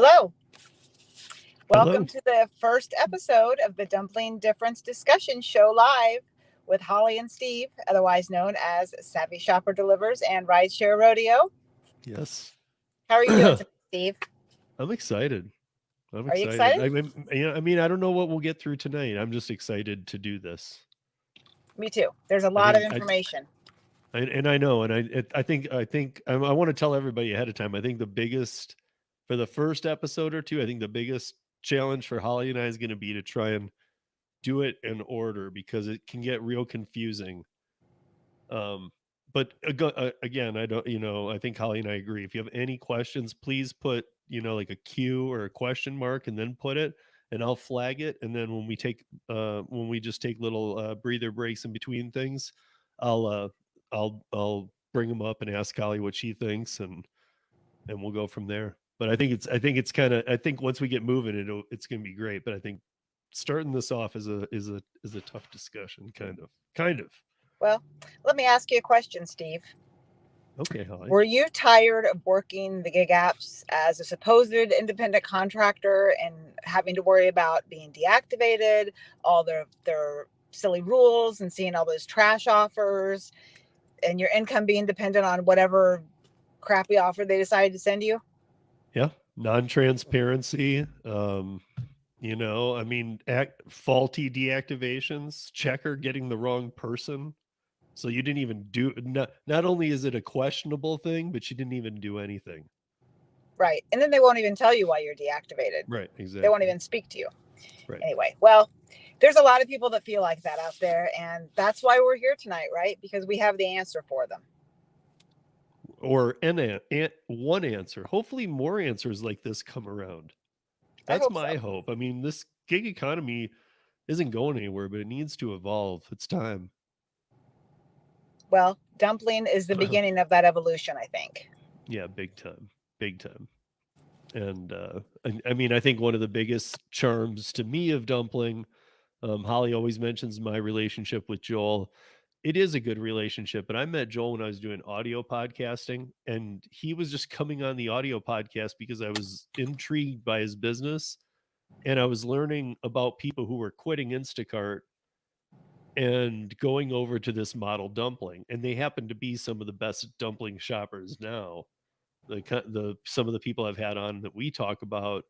Hello. Hello. Welcome to the first episode of the Dumpling Difference Discussion Show live with Holly and Steve, otherwise known as Savvy Shopper Delivers and Rideshare Rodeo. Yes. How are you doing today, Steve? I'm excited. I'm Are you excited. excited? I mean, I don't know what we'll get through tonight. I'm just excited to do this. Me too. There's a I lot of think information. I know, and I want to tell everybody ahead of time. I think the biggest for the first episode or two, I think the biggest challenge for Holly and I is going to be to try and do it in order because it can get real confusing. But again, I don't, I think Holly and I agree. If you have any questions, please put, like a Q or a question mark and then put it, and I'll flag it. And then when we just take little breather breaks in between things, I'll bring them up and ask Holly what she thinks, and we'll go from there. But I think once we get moving, it's going to be great. But I think starting this off is a tough discussion, kind of. Well, let me ask you a question, Steve. Okay, Holly. Were you tired of working the gig apps as a supposed independent contractor and having to worry about being deactivated, all their silly rules, and seeing all those trash offers, and your income being dependent on whatever crappy offer they decided to send you? Yeah, non-transparency. I mean, faulty deactivations, checker getting the wrong person. So you didn't even do. Not only is it a questionable thing, but you didn't even do anything. Right. And then they won't even tell you why you're deactivated. Right, exactly. They won't even speak to you. Right. Anyway, well, there's a lot of people that feel like that out there, and that's why we're here tonight, right? Because we have the answer for them. Or one answer. Hopefully more answers like this come around. That's my hope. I mean, this gig economy isn't going anywhere, but it needs to evolve. It's time. Well, Dumpling is the beginning of that evolution, I think. Yeah, big time. And I mean, I think one of the biggest charms to me of Dumpling, Holly always mentions my relationship with Joel. It is a good relationship, but I met Joel when I was doing audio podcasting, and he was just coming on the audio podcast because I was intrigued by his business, and I was learning about people who were quitting Instacart and going over to this model Dumpling, and they happen to be some of the best dumpling shoppers now. Some of the people I've had on that we talk about,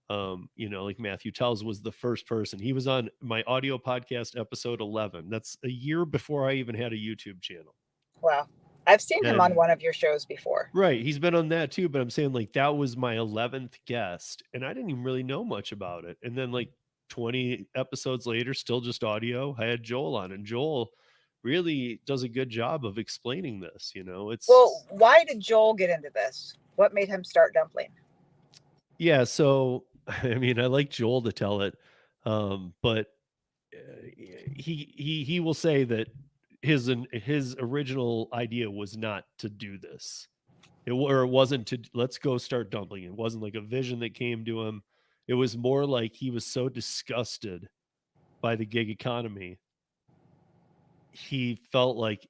like Matthew Tells was the first person. He was on my audio podcast episode 11. That's a year before I even had a YouTube channel. Wow. I've seen him on one of your shows before. Right. He's been on that too, but I'm saying like that was my 11th guest and I didn't even really know much about it. And then like 20 episodes later, still just audio, I had Joel on, and Joel really does a good job of explaining this. Well, why did Joel get into this? What made him start Dumpling? Yeah, so I mean, I like Joel to tell it, but he will say that his original idea was not to do this. It wasn't to let's go start Dumpling. It wasn't like a vision that came to him. It was more like he was so disgusted by the gig economy. He felt like,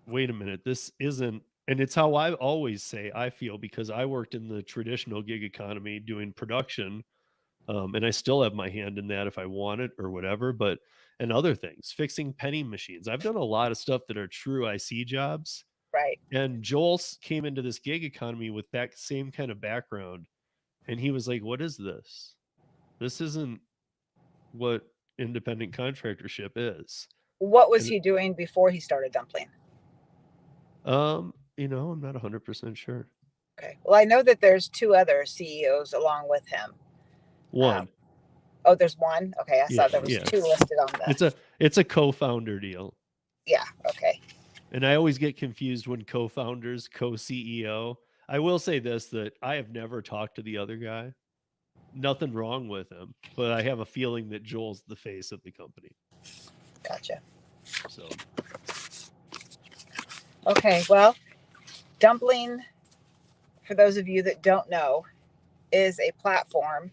wait a minute, this isn't. And it's how I always say I feel, because I worked in the traditional gig economy doing production, and I still have my hand in that if I want it or whatever. But and other things, fixing penny machines. I've done a lot of stuff that are true IC jobs. Right. And Joel came into this gig economy with that same kind of background, and he was like, "What is this? This isn't what independent contractorship is." What was he doing before he started Dumpling? I'm not 100% sure. Okay. Well, I know that there's two other CEOs along with him. One. Oh, there's one? Okay, I saw there was two listed on that. It's a co-founder deal. Yeah, okay. And I always get confused when co-founders, co-CEO. I will say this, that I have never talked to the other guy. Nothing wrong with him, but I have a feeling that Joel's the face of the company. Gotcha. So. Okay, well, Dumpling, for those of you that don't know, is a platform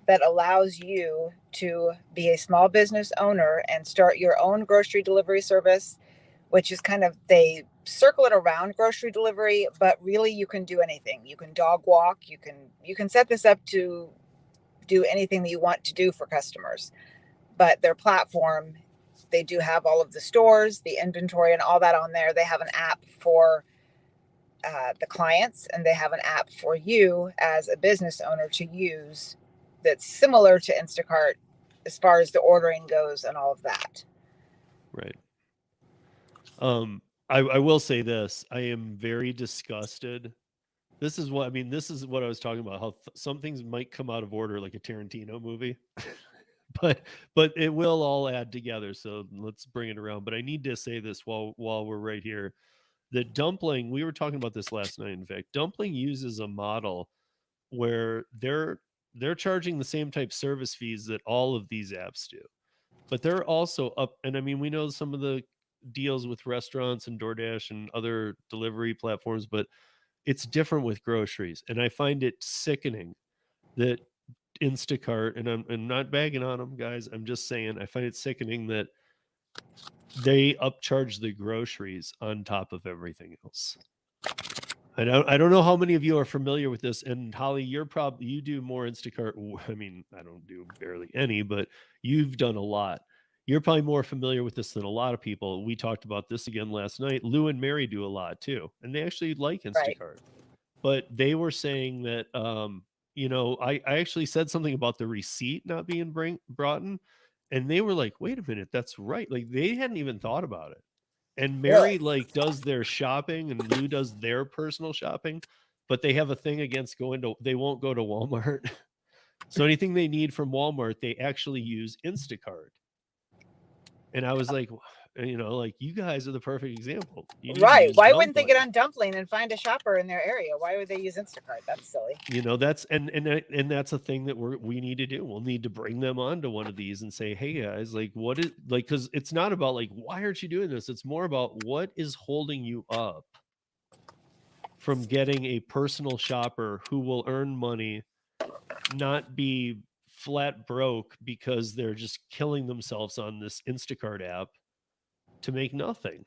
that allows you to be a small business owner and start your own grocery delivery service, which is kind of, they circle it around grocery delivery, but really you can do anything. You can dog walk, you can set this up to do anything that you want to do for customers. But their platform, they do have all of the stores, the inventory, and all that on there. They have an app for the clients, and they have an app for you as a business owner to use that's similar to Instacart as far as the ordering goes and all of that. Right. I will say this. I am very disgusted. This is what I mean. This is what I was talking about. How some things might come out of order, like a Tarantino movie, but it will all add together. So let's bring it around. But I need to say this while we're right here. The Dumpling. We were talking about this last night. In fact, Dumpling uses a model where they're charging the same type service fees that all of these apps do, but they're also up. And I mean, we know some of the deals with restaurants and DoorDash and other delivery platforms, but it's different with groceries. And I find it sickening that Instacart, and I'm not bagging on them, guys. I'm just saying I find it sickening that they upcharge the groceries on top of everything else. I don't know how many of you are familiar with this. And Holly, you do more Instacart. I mean, I don't do barely any, but you've done a lot. You're probably more familiar with this than a lot of people. We talked about this again last night. Lou and Mary do a lot too, and they actually like Right. Instacart. But they were saying that I actually said something about the receipt not being brought in, and they were like, wait a minute, that's right. Like they hadn't even thought about it. And Really? Mary like does their shopping and Lou does their personal shopping, but they have a thing against they won't go to Walmart. So anything they need from Walmart, they actually use Instacart. And I was like, like you guys are the perfect example. You need to Right. use Why wouldn't they get Dumpling. on Dumpling and find a shopper in their area? Why would they use Instacart? That's silly. That's and that's a thing that we need to do. We'll need to bring them onto one of these and say, hey guys, like what is like, because it's not about like why aren't you doing this? It's more about what is holding you up from getting a personal shopper who will earn money, not be flat broke because they're just killing themselves on this Instacart app to make nothing.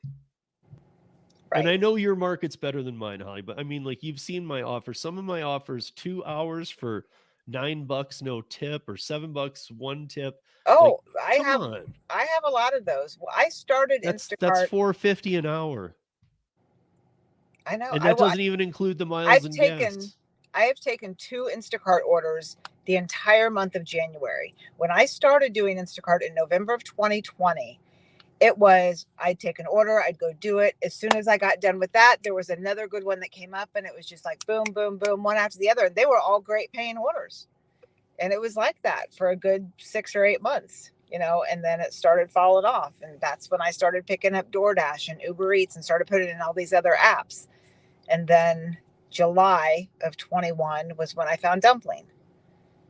And Right. I know your market's better than mine, Holly, but I mean, like you've seen my offers. Some of my offers, 2 hours for $9 no tip, or $7 one tip. Like, Oh, come on, I have a lot of those. Well, I started that's Instacart. $4.50 an hour, I know. and that doesn't even include the miles I've and taken gas. I have taken 2 Instacart orders the entire month of January. When I started doing Instacart in November of 2020, it was I'd take an order, I'd go do it. As soon as I got done with that, there was another good one that came up, and it was just like boom, boom, boom, one after the other. And they were all great paying orders. And it was like that for a good 6 or 8 months, and then it started falling off. And that's when I started picking up DoorDash and Uber Eats and started putting in all these other apps. And then July of 21 was when I found Dumpling.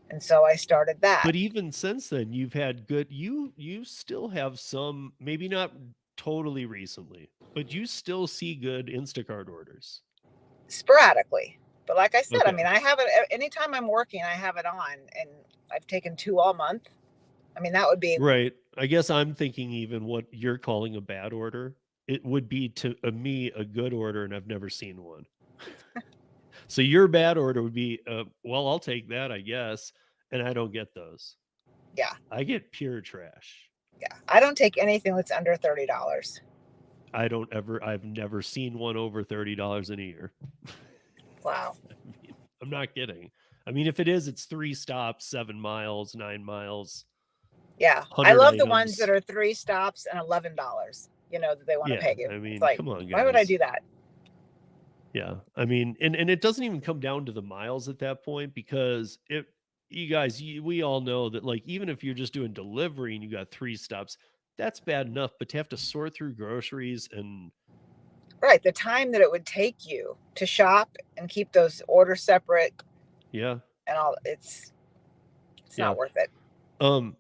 And so I started that But even since then, you've had good. You still have some, maybe not totally recently, but you still see good Instacart orders. sporadically. But like I said, I Okay. mean, I have it anytime I'm working, I have it on, and I've taken 2 all month. I mean, that would be, Right. I guess I'm thinking even what you're calling a bad order, it would be to me a good order, and I've never seen one. So your bad order would be, well, I'll take that, I guess, and I don't get those. yeah, I get pure trash. yeah. I don't take anything that's under $30. I've never seen one over $30 in a year. Wow. I mean, I'm not kidding. I mean, if it is, it's 3 stops, 7 miles, 9 miles, Yeah. I 100 love the ones that items. are 3 stops and $11, that they want to Yeah, pay you. I It's mean, like, come on, why would I guys. do that? Yeah. I mean, and it doesn't even come down to the miles at that point, because you guys, we all know that, like, even if you're just doing delivery and you got 3 stops, that's bad enough, but to have to sort through groceries and Right. The time that it would take you to shop and keep those orders separate yeah, and all, it's yeah. not worth it.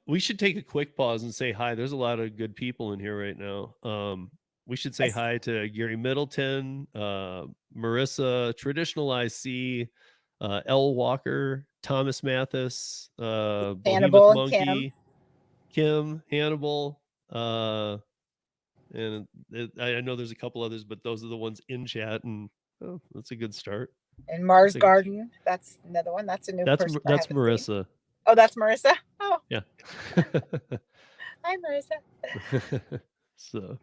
We should take a quick pause and say hi. There's a lot of good people in here right now. We should say Yes. hi to Gary Middleton, Marissa, Traditional IC, L Walker, Thomas Mathis, Behemoth Hannibal and Kim. Monkey, Kim, Hannibal, uh, and I know there's a couple others, but those are the ones in chat, and oh, that's a good start. And I Mars think Garden, that's another one. That's a new person I that's haven't seen. Marissa. Oh, that's Marissa. Oh, Yeah. hi, Marissa. So,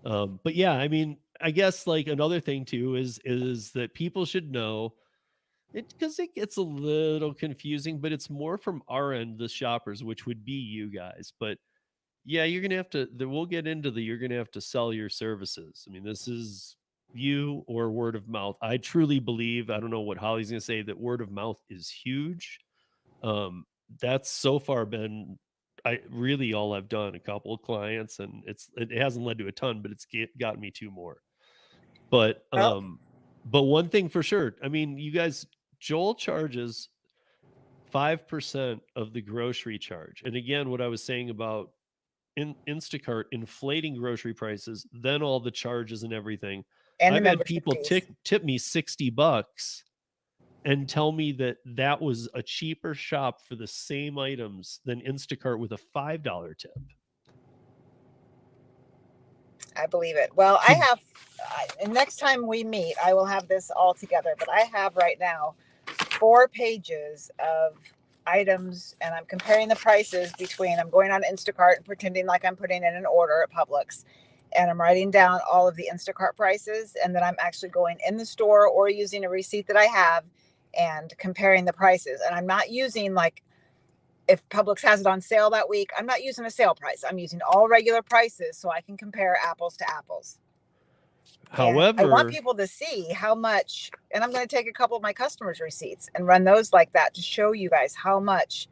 but yeah, I mean, I guess like another thing too is that people should know it, because it gets a little confusing, but it's more from our end, the shoppers, which would be you guys. But yeah, you're gonna have to. We'll get into the. You're gonna have to sell your services. I mean, this is you or word of mouth. I truly believe. I don't know what Holly's gonna say. That word of mouth is huge. Um, that's so far been. I really all I've done a couple of clients, and it hasn't led to a ton, but it's gotten me two more. But Oh, but one thing for sure. I mean, you guys, Joel charges 5% of the grocery charge. And again, what I was saying about Instacart inflating grocery prices, then all the charges and everything. and the I've had membership people fees. tip me $60 and tell me that that was a cheaper shop for the same items than Instacart with a $5 tip. I believe it. Well, I So have, and next time we meet, I will have this all together. But I have right now 4 pages of items, and I'm comparing the prices between. I'm going on Instacart and pretending like I'm putting in an order at Publix, and I'm writing down all of the Instacart prices, and then I'm actually going in the store or using a receipt that I have and comparing the prices. And I'm not using like if Publix has it on sale that week, I'm not using a sale price. I'm using all regular prices so I can compare apples to apples. And I want however, people to see how much, and I'm going to take a couple of my customers' receipts and run those like that to show you guys how much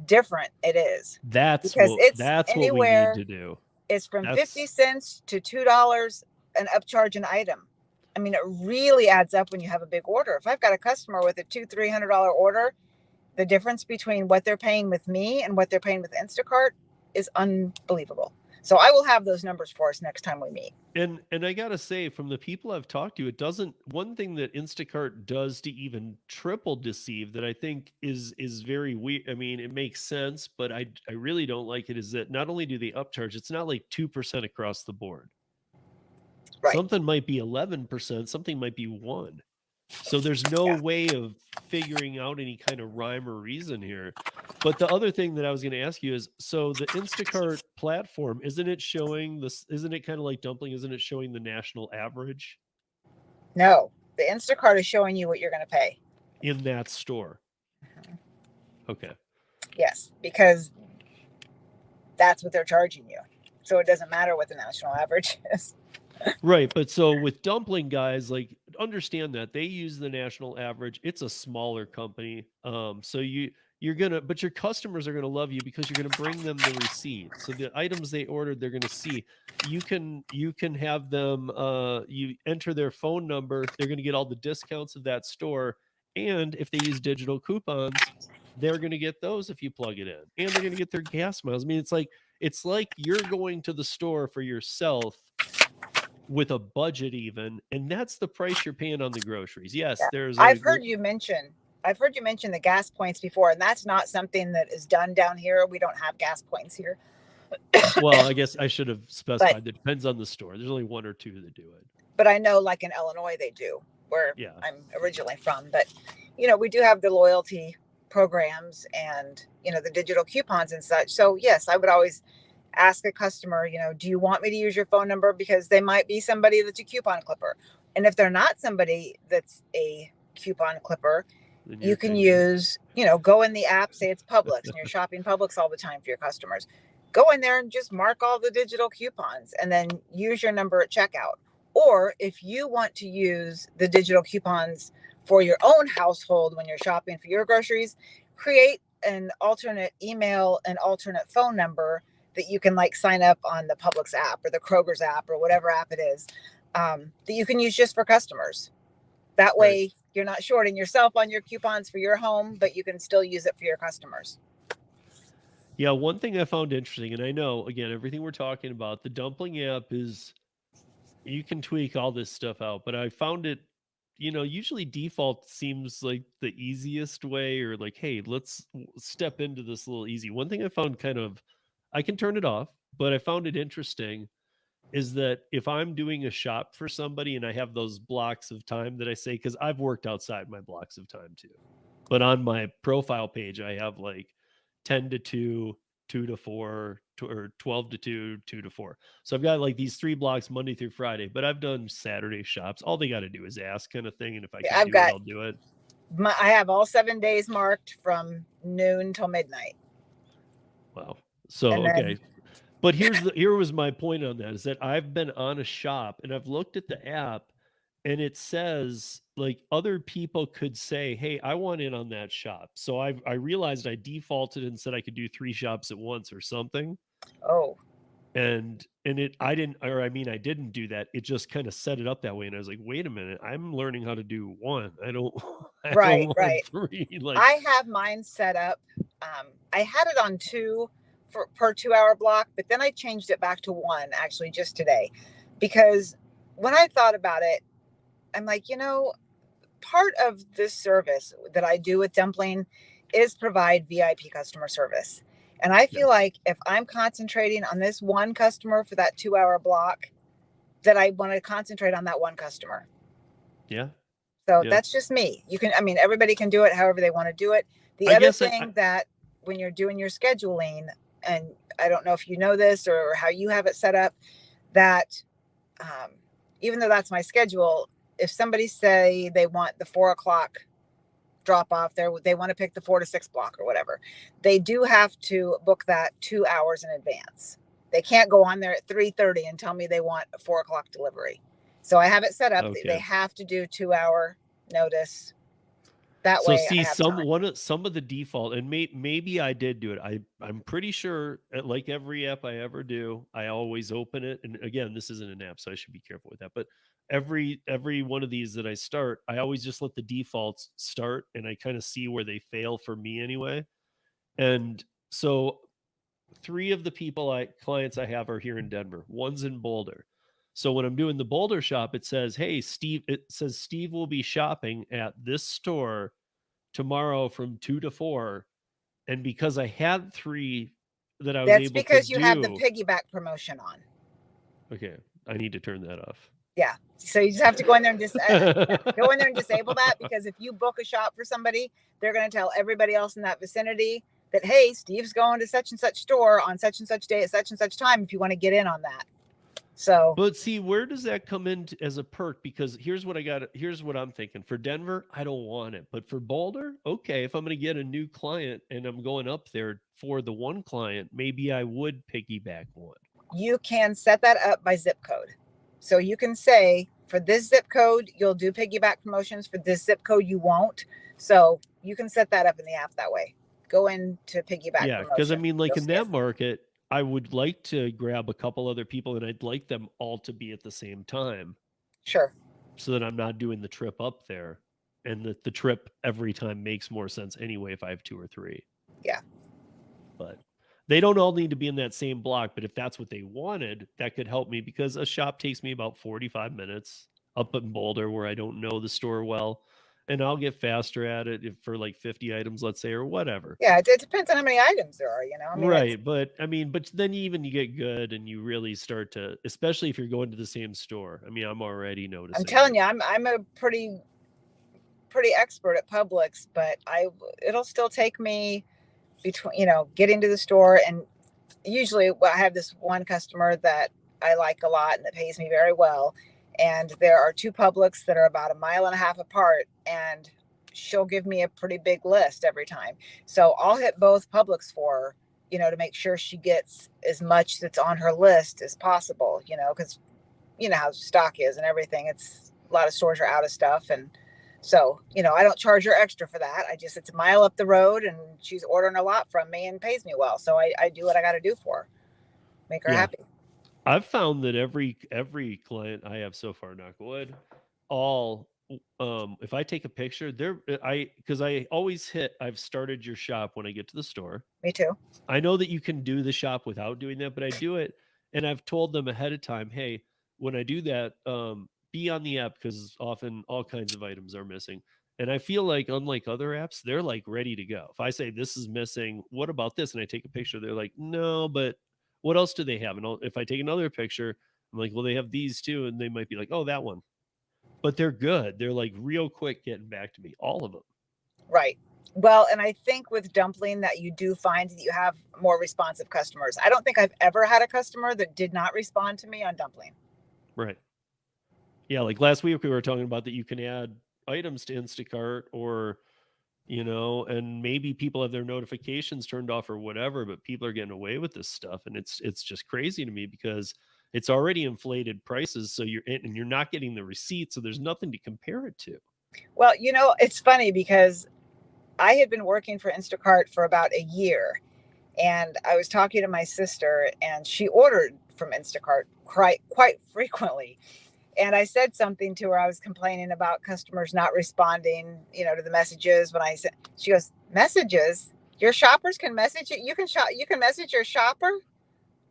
different it is. Because it's that's what we need anywhere, to do. it's from 50 That's cents to $2 an upcharge an item. I mean, it really adds up when you have a big order. If I've got a customer with a $200-300 order, the difference between what they're paying with me and what they're paying with Instacart is unbelievable. So I will have those numbers for us next time we meet. and I gotta say, from the people I've talked to, it doesn't. One thing that Instacart does to even triple deceive that I think is very weird. I mean, it makes sense, but I really don't like it. Is that not only do they upcharge, it's not like 2% across the board. Right. Something might be 11%, something might be one. So there's no Yeah. way of figuring out any kind of rhyme or reason here. But the other thing that I was going to ask you is, so the Instacart platform, isn't it showing this? Isn't it kind of like Dumpling? Isn't it showing the national average No, the Instacart is showing you what you're going to pay. in that store? Okay. Yes, because that's what they're charging you. So it doesn't matter what the national average is. Right. But so with Dumpling guys, like understand that they use the national average. It's a smaller company. So you're gonna, but your customers are gonna love you because you're gonna bring them the receipt. So the items they ordered, they're gonna see. You can have them you enter their phone number, they're gonna get all the discounts of that store. And if they use digital coupons, they're gonna get those if you plug it in. And they're gonna get their gas miles. I mean, it's like you're going to the store for yourself with a budget even, and that's the price you're paying on the groceries. Yes, Yeah. there's a I've heard you mention I've heard you mention the gas points before, and that's not something that is done down here. We don't have gas points here. well, I guess I should have But specified that depends on the store. There's only one or two that do it. I know like in Illinois they do, where Yeah. I'm originally from. But we do have the loyalty programs and the digital coupons and such. So yes, I would always ask a customer, do you want me to use your phone number? Because they might be somebody that's a coupon clipper. And if they're not somebody that's a coupon clipper, Then you you're can crazy. use, go in the app, say it's Publix, and you're shopping Publix all the time for your customers. Go in there and just mark all the digital coupons and then use your number at checkout. Or if you want to use the digital coupons for your own household when you're shopping for your groceries, create an alternate email and alternate phone number that you can like sign up on the Publix app or the Kroger's app or whatever app it is, that you can use just for customers. That Right. way you're not shorting yourself on your coupons for your home, but you can still use it for your customers. Yeah, one thing I found interesting, and I know again everything we're talking about, the Dumpling app is, you can tweak all this stuff out, but I found it, usually default seems like the easiest way, or like, hey, let's step into this a little easy. One thing I found kind of, I can turn it off, but I found it interesting. is that if I'm doing a shop for somebody and I have those blocks of time that I say, because I've worked outside my blocks of time too, but on my profile page, I have like 10 to 2, 2 to 4, or 12 to 2, 2 to 4. So I've got like these 3 blocks Monday through Friday, but I've done Saturday shops. All they got to do is ask, kind of thing. And if I can I've do it, got I'll do it. I have all 7 days marked from noon till midnight. Wow. So, And okay. then, But here was my point on that, is that I've been on a shop and I've looked at the app and it says like other people could say, "Hey, I want in on that shop." So I realized I defaulted and said I could do 3 shops at once or something. oh, And it I didn't, or I mean I didn't do that. It just kind of set it up that way and I was like, "Wait a minute. I'm learning how to do one. I don't I don't right, want right. 3." Like, I have mine set up. I had it on two for per 2 hour block, but then I changed it back to one actually just today because when I thought about it, I'm like, part of this service that I do with Dumpling is provide VIP customer service. And I yeah. feel like if I'm concentrating on this one customer for that 2 hour block, that I want to concentrate on that one customer. Yeah. So Yeah. that's just me. I mean, everybody can do it however they want to do it. The I other guess I thing that when you're doing your scheduling, and I don't know if you know this or how you have it set up, that um, even though that's my schedule, if somebody say they want the 4 o'clock drop off there, they want to pick the 4 to 6 block or whatever, they do have to book that 2 hours in advance. They can't go on there at 3:30 and tell me they want a 4 o'clock delivery. So I have it set up. They okay. have to do 2 hour notice. That So way I see, have time. some of the default, and maybe I did do it. I'm pretty sure, like every app I ever do, I always open it. And again, this isn't an app, so I should be careful with that. But every one of these that I start, I always just let the defaults start, and I kind of see where they fail for me anyway. And so 3 of the clients I have are here in Denver. One's in Boulder. So when I'm doing the Boulder shop, it says, "Hey, Steve." It says Steve will be shopping at this store tomorrow from 2 to 4. And because I had 3 that I was That's able to because you have the do, piggyback promotion on. okay, I need to turn that off. Yeah. So you just have to go in there and just yeah, go in there and disable that, because if you book a shop for somebody, they're going to tell everybody else in that vicinity that, hey, Steve's going to such and such store on such and such day at such and such time if you want to get in on that. So But see, where does that come in as a perk? Because here's what I'm thinking. For Denver, I don't want it. But for Boulder, okay, if I'm going to get a new client and I'm going up there for the one client, maybe I would piggyback one. you can set that up by zip code. So you can say, for this zip code, you'll do piggyback promotions. For this zip code, you won't. So you can set that up in the app that way. Go into piggyback Yeah, because I promotion. mean, like You'll in see it. that market, I would like to grab a couple other people and I'd like them all to be at the same time Sure. so that I'm not doing the trip up there. And that the trip every time makes more sense anyway if I have 2 or 3. Yeah. But they don't all need to be in that same block. But if that's what they wanted, that could help me, because a shop takes me about 45 minutes up in Boulder where I don't know the store well. And I'll get faster at it for like 50 items, let's say, or whatever. Yeah. It depends on how many items there are. I mean, it's, Right. But I mean, but then you get good and you really start to, especially if you're going to the same store. I mean, I'm already I'm noticing telling it. you, I'm a pretty expert at Publix, but it'll still take me between, getting to the store. And usually, well, I have this one customer that I like a lot and that pays me very well. And there are two Publix that are about a mile and a half apart, and she'll give me a pretty big list every time. So I'll hit both Publix for her, to make sure she gets as much that's on her list as possible, because you know how stock is and everything. It's a lot of stores are out of stuff. And so, I don't charge her extra for that. It's a mile up the road and she's ordering a lot from me and pays me well. So I do what I got to do for her, make her Yeah. happy. I've found that every client I have so far, knock wood, all if I take a picture, because I always hit I've started your shop when I get to the store. Me too. I know that you can do the shop without doing that, but I do it, and I've told them ahead of time, hey, when I do that, be on the app because often all kinds of items are missing. And I feel like, unlike other apps, they're like ready to go. If I say this is missing, what about this? And I take a picture, they're like, no, but what else do they have? And if I take another picture, I'm like, well, they have these too. And they might be like, oh, that one. But they're good. They're like real quick getting back to me, all of them. Right. Well, and I think with Dumpling that you do find that you have more responsive customers. I don't think I've ever had a customer that did not respond to me on Dumpling. Right. Yeah. Like last week, we were talking about that you can add items to Instacart or, and maybe people have their notifications turned off or whatever, but people are getting away with this stuff. And it's just crazy to me because it's already inflated prices. So you're not getting the receipt. So there's nothing to compare it to. Well, it's funny because I had been working for Instacart for about a year, and I was talking to my sister, and she ordered from Instacart quite frequently. And I said something to her. I was complaining about customers not responding, to the messages when I said. She goes, "Messages? Your shoppers can message it. You can shop. You can message your shopper."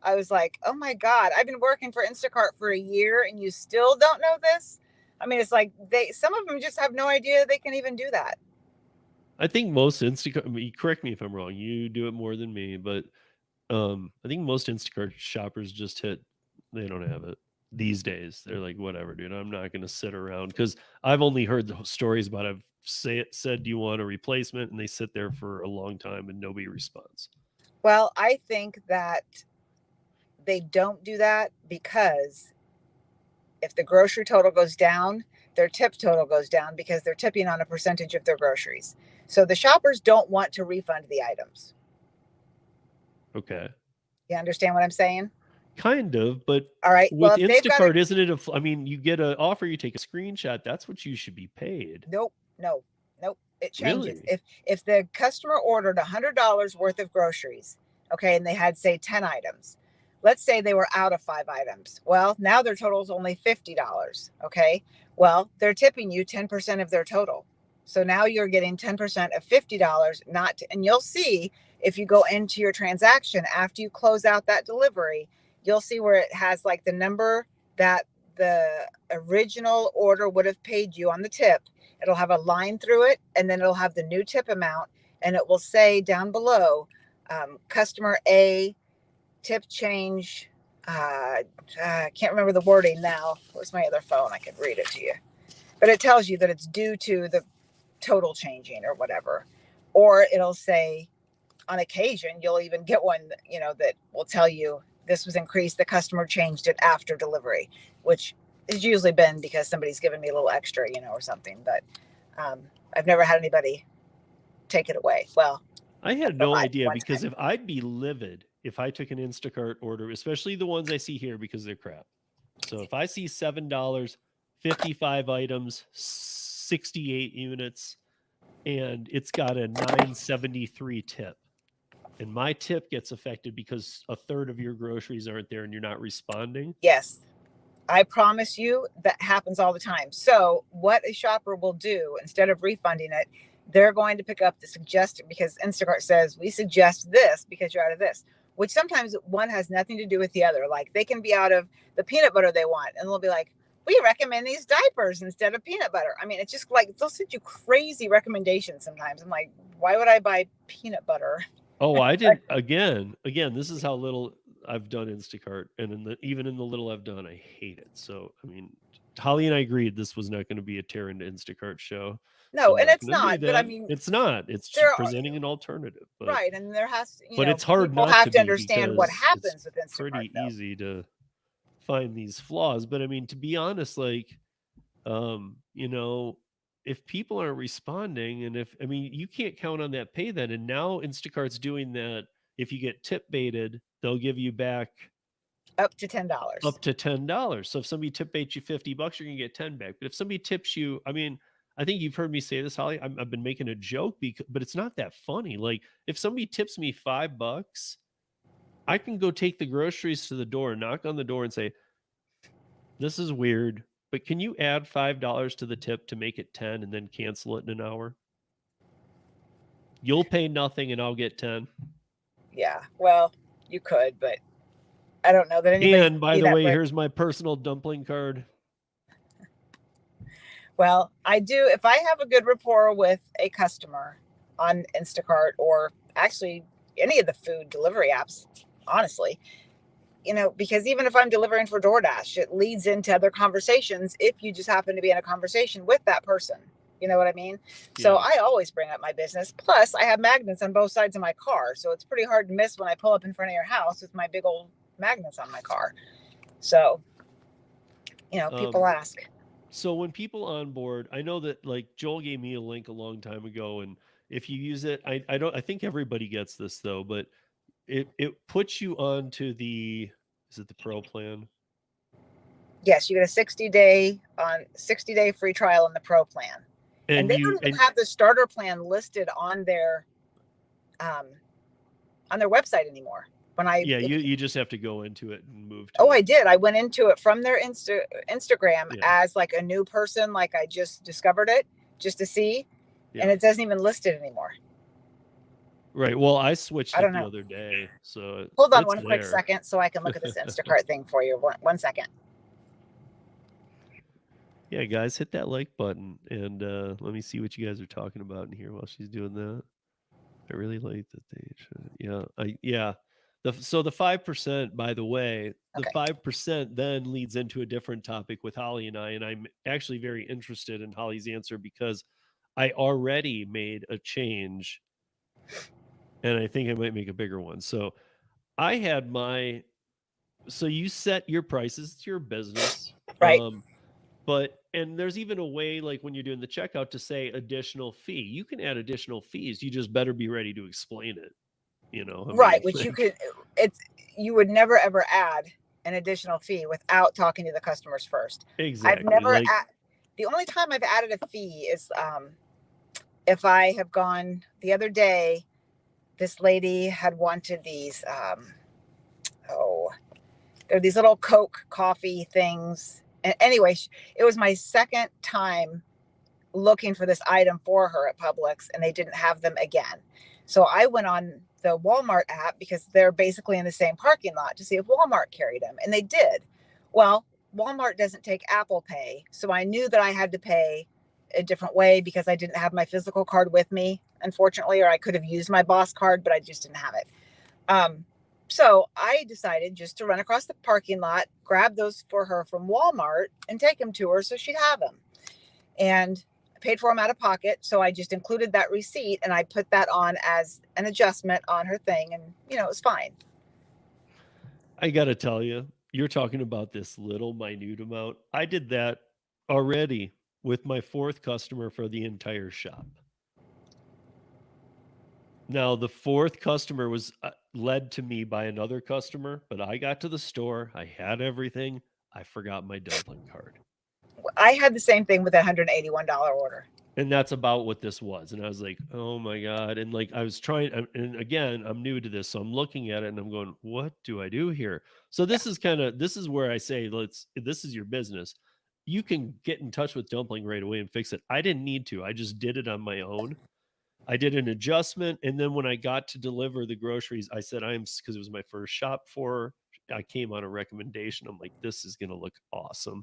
I was like, "Oh my God! I've been working for Instacart for a year, and you still don't know this?" I mean, it's like some of them just have no idea they can even do that. I think most Instacart, I mean, correct me if I'm wrong, you do it more than me, but I think most Instacart shoppers just they don't have it these days. They're like, whatever, dude, I'm not going to sit around because I've only heard the stories about said, do you want a replacement? And they sit there for a long time and nobody responds. Well, I think that they don't do that because if the grocery total goes down, their tip total goes down because they're tipping on a percentage of their groceries. So the shoppers don't want to refund the items. Okay. You understand what I'm saying? Kind of, but All right. Well, with if they've got a Instacart, isn't it? I mean, you get an offer, you take a screenshot. That's what you should be paid. nope, no, nope. It changes. Really? If the customer ordered $100 worth of groceries, okay, and they had say 10 items. Let's say they were out of 5 items. Well, now their total is only $50. Okay. Well, they're tipping you 10% of their total. So now you're getting 10% of $50, and you'll see if you go into your transaction after you close out that delivery, you'll see where it has like the number that the original order would have paid you on the tip. It'll have a line through it, and then it'll have the new tip amount, and it will say down below, customer A, tip change. I can't remember the wording now. Where's my other phone? I could read it to you. But it tells you that it's due to the total changing or whatever. Or it'll say, on occasion, you'll even get one, that will tell you this was increased. The customer changed it after delivery, which has usually been because somebody's given me a little extra, or something. But I've never had anybody take it away. Well, I had no idea one because time. if I'd be livid if I took an Instacart order, especially the ones I see here because they're crap. So if I see $7, 55 items, 68 units, and it's got a 973 tip, and my tip gets affected because a third of your groceries aren't there and you're not responding. Yes, I promise you that happens all the time. So what a shopper will do, instead of refunding it, they're going to pick up the suggested, because Instacart says we suggest this because you're out of this, which sometimes one has nothing to do with the other. Like they can be out of the peanut butter they want, and they'll be like, we recommend these diapers instead of peanut butter. I mean, it's just like they'll send you crazy recommendations sometimes. I'm like, why would I buy peanut butter? Oh, I did again. This is how little I've done Instacart, and even in the little I've done, I hate it. So, I mean, Holly and I agreed this was not going to be a tear into Instacart show. So No, I'm and not it's going to do not. But I that. mean, It's not. It's there are, presenting an alternative, right, and there has, but it's hard people not have to to be understand what because it's happens with Instacart, pretty though. easy to find these flaws. But I mean, to be honest, like, you know, if people aren't responding, and if I mean, you can't count on that pay then. And now Instacart's doing that. If you get tip baited, they'll give you back Up to $10. up to $10. So if somebody tip baits you $50, you're gonna get 10 back. But if somebody tips you, I mean, I think you've heard me say this, Holly. I've been making a joke but it's not that funny. Like if somebody tips me $5, I can go take the groceries to the door, knock on the door, and say, "This is weird, but can you add $5 to the tip to make it 10 and then cancel it in an hour? You'll pay nothing and I'll get 10." Yeah, well, you could, but I don't know that anybody's And by be the that way, brave. here's my personal dumpling card. Well, I do. If I have a good rapport with a customer on Instacart, or actually any of the food delivery apps, honestly, because even if I'm delivering for DoorDash, it leads into other conversations if you just happen to be in a conversation with that person. You know what I mean? So Yeah. I always bring up my business. Plus, I have magnets on both sides of my car. So it's pretty hard to miss when I pull up in front of your house with my big old magnets on my car. So, people Um, ask. so when people onboard, I know that like Joel gave me a link a long time ago, and if you use it, I think everybody gets this though, but it puts you onto the, is it the pro plan? Yes, you get a 60-day free trial in the pro plan. And And they you don't even and have the starter plan listed um, on their website anymore. When I yeah, if you just have to go into it and move Oh, to I it. did. I went into it from their Instagram Yeah. as like a new person, like I just discovered it just to see, and Yeah. it doesn't even list it anymore. Right. Well, I switched I it don't the know. other day, so Hold on it's one quick there. second so I can look at this Instacart thing for you. One second. Yeah, guys, hit that like button and let me see what you guys are talking about in here while she's doing that. I really like that they yeah. So the 5%, by the way, the Okay. 5% then leads into a different topic with Holly and I'm actually very interested in Holly's answer because I already made a change and I think I might make a bigger one. So I had my so you set your prices, it's your business. Right. But and there's even a way like when you're doing the checkout to say additional fee. You can add additional fees. You just better be ready to explain it. I Right. mean, Which you like could, it's, you would never ever add an additional fee without talking to the customers first. I've exactly. never, Like the only time I've added a fee is if I have gone the other day, this lady had wanted these, oh, they're these little Coke coffee things. And anyway, it was my second time looking for this item for her at Publix, and they didn't have them again. So I went on the Walmart app because they're basically in the same parking lot to see if Walmart carried them, and they did. Well, Walmart doesn't take Apple Pay, so I knew that I had to pay a different way because I didn't have my physical card with me, unfortunately, or I could have used my boss card, but I just didn't have it. Um, so I decided just to run across the parking lot, grab those for her from Walmart, and take them to her so she'd have them. And I paid for them out of pocket. So I just included that receipt and I put that on as an adjustment on her thing. And, it was fine. I gotta tell you, you're talking about this little minute amount. I did that already with my fourth customer for the entire shop. Now, the fourth customer was led to me by another customer, but I got to the store, I had everything, I forgot my dumpling card. I had the same thing with a $181 order. And that's about what this was. And I was like, oh my God. And like, I was trying, and again, I'm new to this. So I'm looking at it and I'm going, what do I do here? So Yeah. this is where I say, this is your business. You can get in touch with Dumpling right away and fix it. I didn't need to. I just did it on my own. I did an adjustment. And then when I got to deliver the groceries, I said, because it was my first shop for her, I came on a recommendation. I'm like, this is going to look awesome.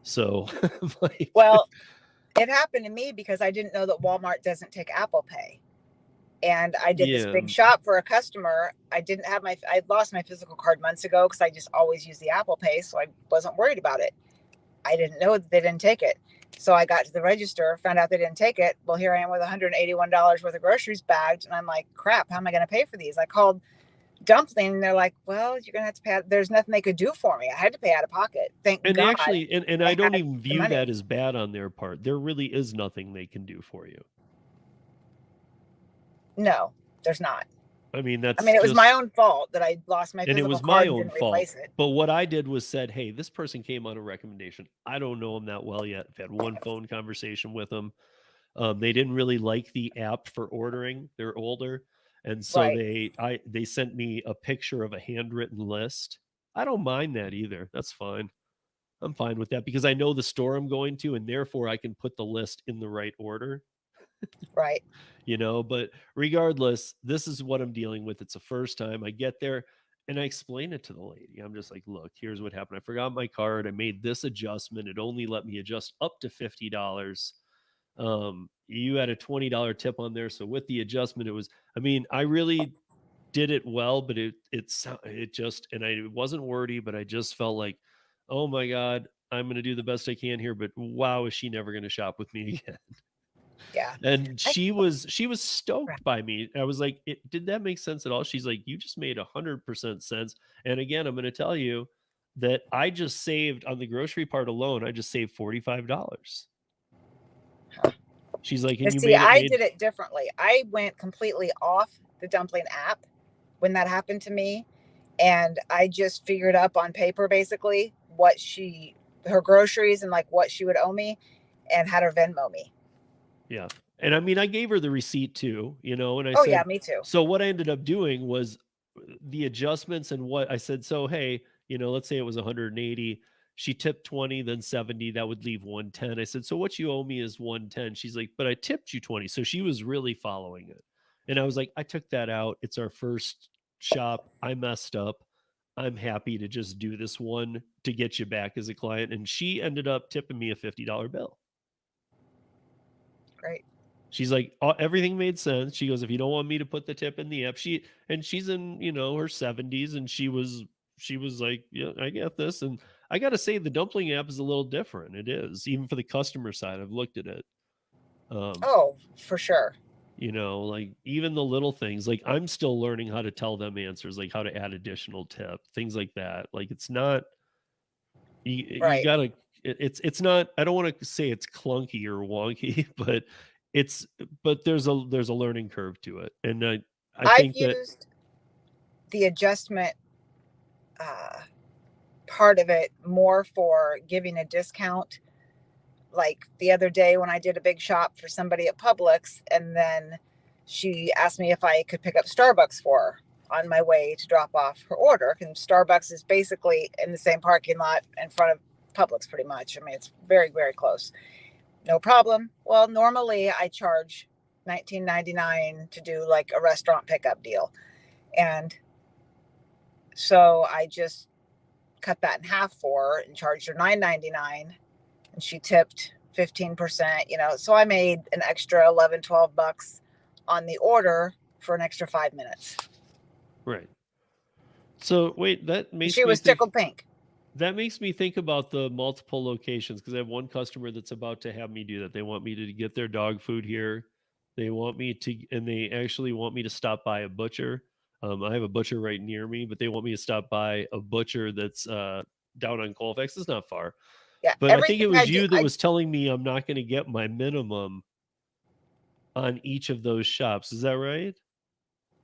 So, like, Well, it happened to me because I didn't know that Walmart doesn't take Apple Pay. And I did this yeah, big shop for a customer. I lost my physical card months ago because I just always use the Apple Pay. So I wasn't worried about it. I didn't know that they didn't take it. So I got to the register, found out they didn't take it. Well, here I am with $181 worth of groceries bagged. And I'm like, crap, how am I going to pay for these? I called Dumpling and they're like, well, you're going to have to pay. There's nothing they could do for me. I had to pay out of pocket. Thank and God actually, and I I don't had even the view that money. as bad on their part. There really is nothing they can do for you. No, there's not. I mean, I that's mean, it was my just own fault that I lost my and it physical was my card and own didn't fault. replace it. But what I did was said, "Hey, this person came on a recommendation. I don't know them that well yet. I've had one phone conversation with them. They didn't really like the app for ordering. They're older, and so Right, they sent me a picture of a handwritten list. I don't mind that either. That's fine. I'm fine with that because I know the store I'm going to, and therefore I can put the list in the right order. right. But regardless, this is what I'm dealing with. It's the first time I get there and I explain it to the lady. I'm just like, look, here's what happened. I forgot my card. I made this adjustment. It only let me adjust up to $50. You had a $20 tip on there. So with the adjustment, it was, I mean, I really did it well, but it just, and I wasn't wordy, but I just felt like, oh my god, I'm going to do the best I can here, but wow, is she never going to shop with me again? Yeah. And I, she was stoked by me. I was like, did that make sense at all? She's like, you just made 100% sense. And again, I'm going to tell you that I just saved on the grocery part alone. I just saved $45. She's like, and but you see, made it I made. did it differently. I went completely off the Dumpling app when that happened to me, and I just figured up on paper basically what her groceries and like what she would owe me, and had her Venmo me. Yeah. And I mean, I gave her the receipt too, and I Oh yeah, said, me too. so what I ended up doing was the adjustments and what I said. So, hey, let's say it was 180. She tipped 20, then 70. That would leave 110. I said, so what you owe me is 110. She's like, but I tipped you 20. So she was really following it. And I was like, I took that out. It's our first shop. I messed up. I'm happy to just do this one to get you back as a client. And she ended up tipping me a $50 bill. Great. She's like, everything made sense. She goes, if you don't want me to put the tip in the app, she's in, her 70s, and she was like, yeah, I get this. And I got to say, the Dumpling app is a little different. It is, even for the customer side. I've looked at it. Um, Oh, for sure. like even the little things, like I'm still learning how to tell them answers, like how to add additional tip, things like that. Like it's not, you Right. gotta, it's not, I don't want to say it's clunky or wonky, but it's there's a learning curve to it. And I I've think that. used the adjustment uh, part of it more for giving a discount. Like the other day when I did a big shop for somebody at Publix, and then she asked me if I could pick up Starbucks for her on my way to drop off her order. And Starbucks is basically in the same parking lot in front of Publix, pretty much. I mean, it's very, very close. No problem. Well, normally I charge $19.99 to do like a restaurant pickup deal. And so I just cut that in half for her and charged her $9.99, and she tipped 15%, so I made an extra 11, $12 on the order for an extra 5 minutes. Right. So wait, She was tickled pink. that makes me think about the multiple locations, because I have one customer that's about to have me do that. They want me to get their dog food here. They want me to, and they actually want me to stop by a butcher. I have a butcher right near me, but they want me to stop by a butcher that's down on Colfax. It's not far, Yeah, but I think everything it I was do, you that was telling me I'm not going to get my minimum on each of those shops. Is that right?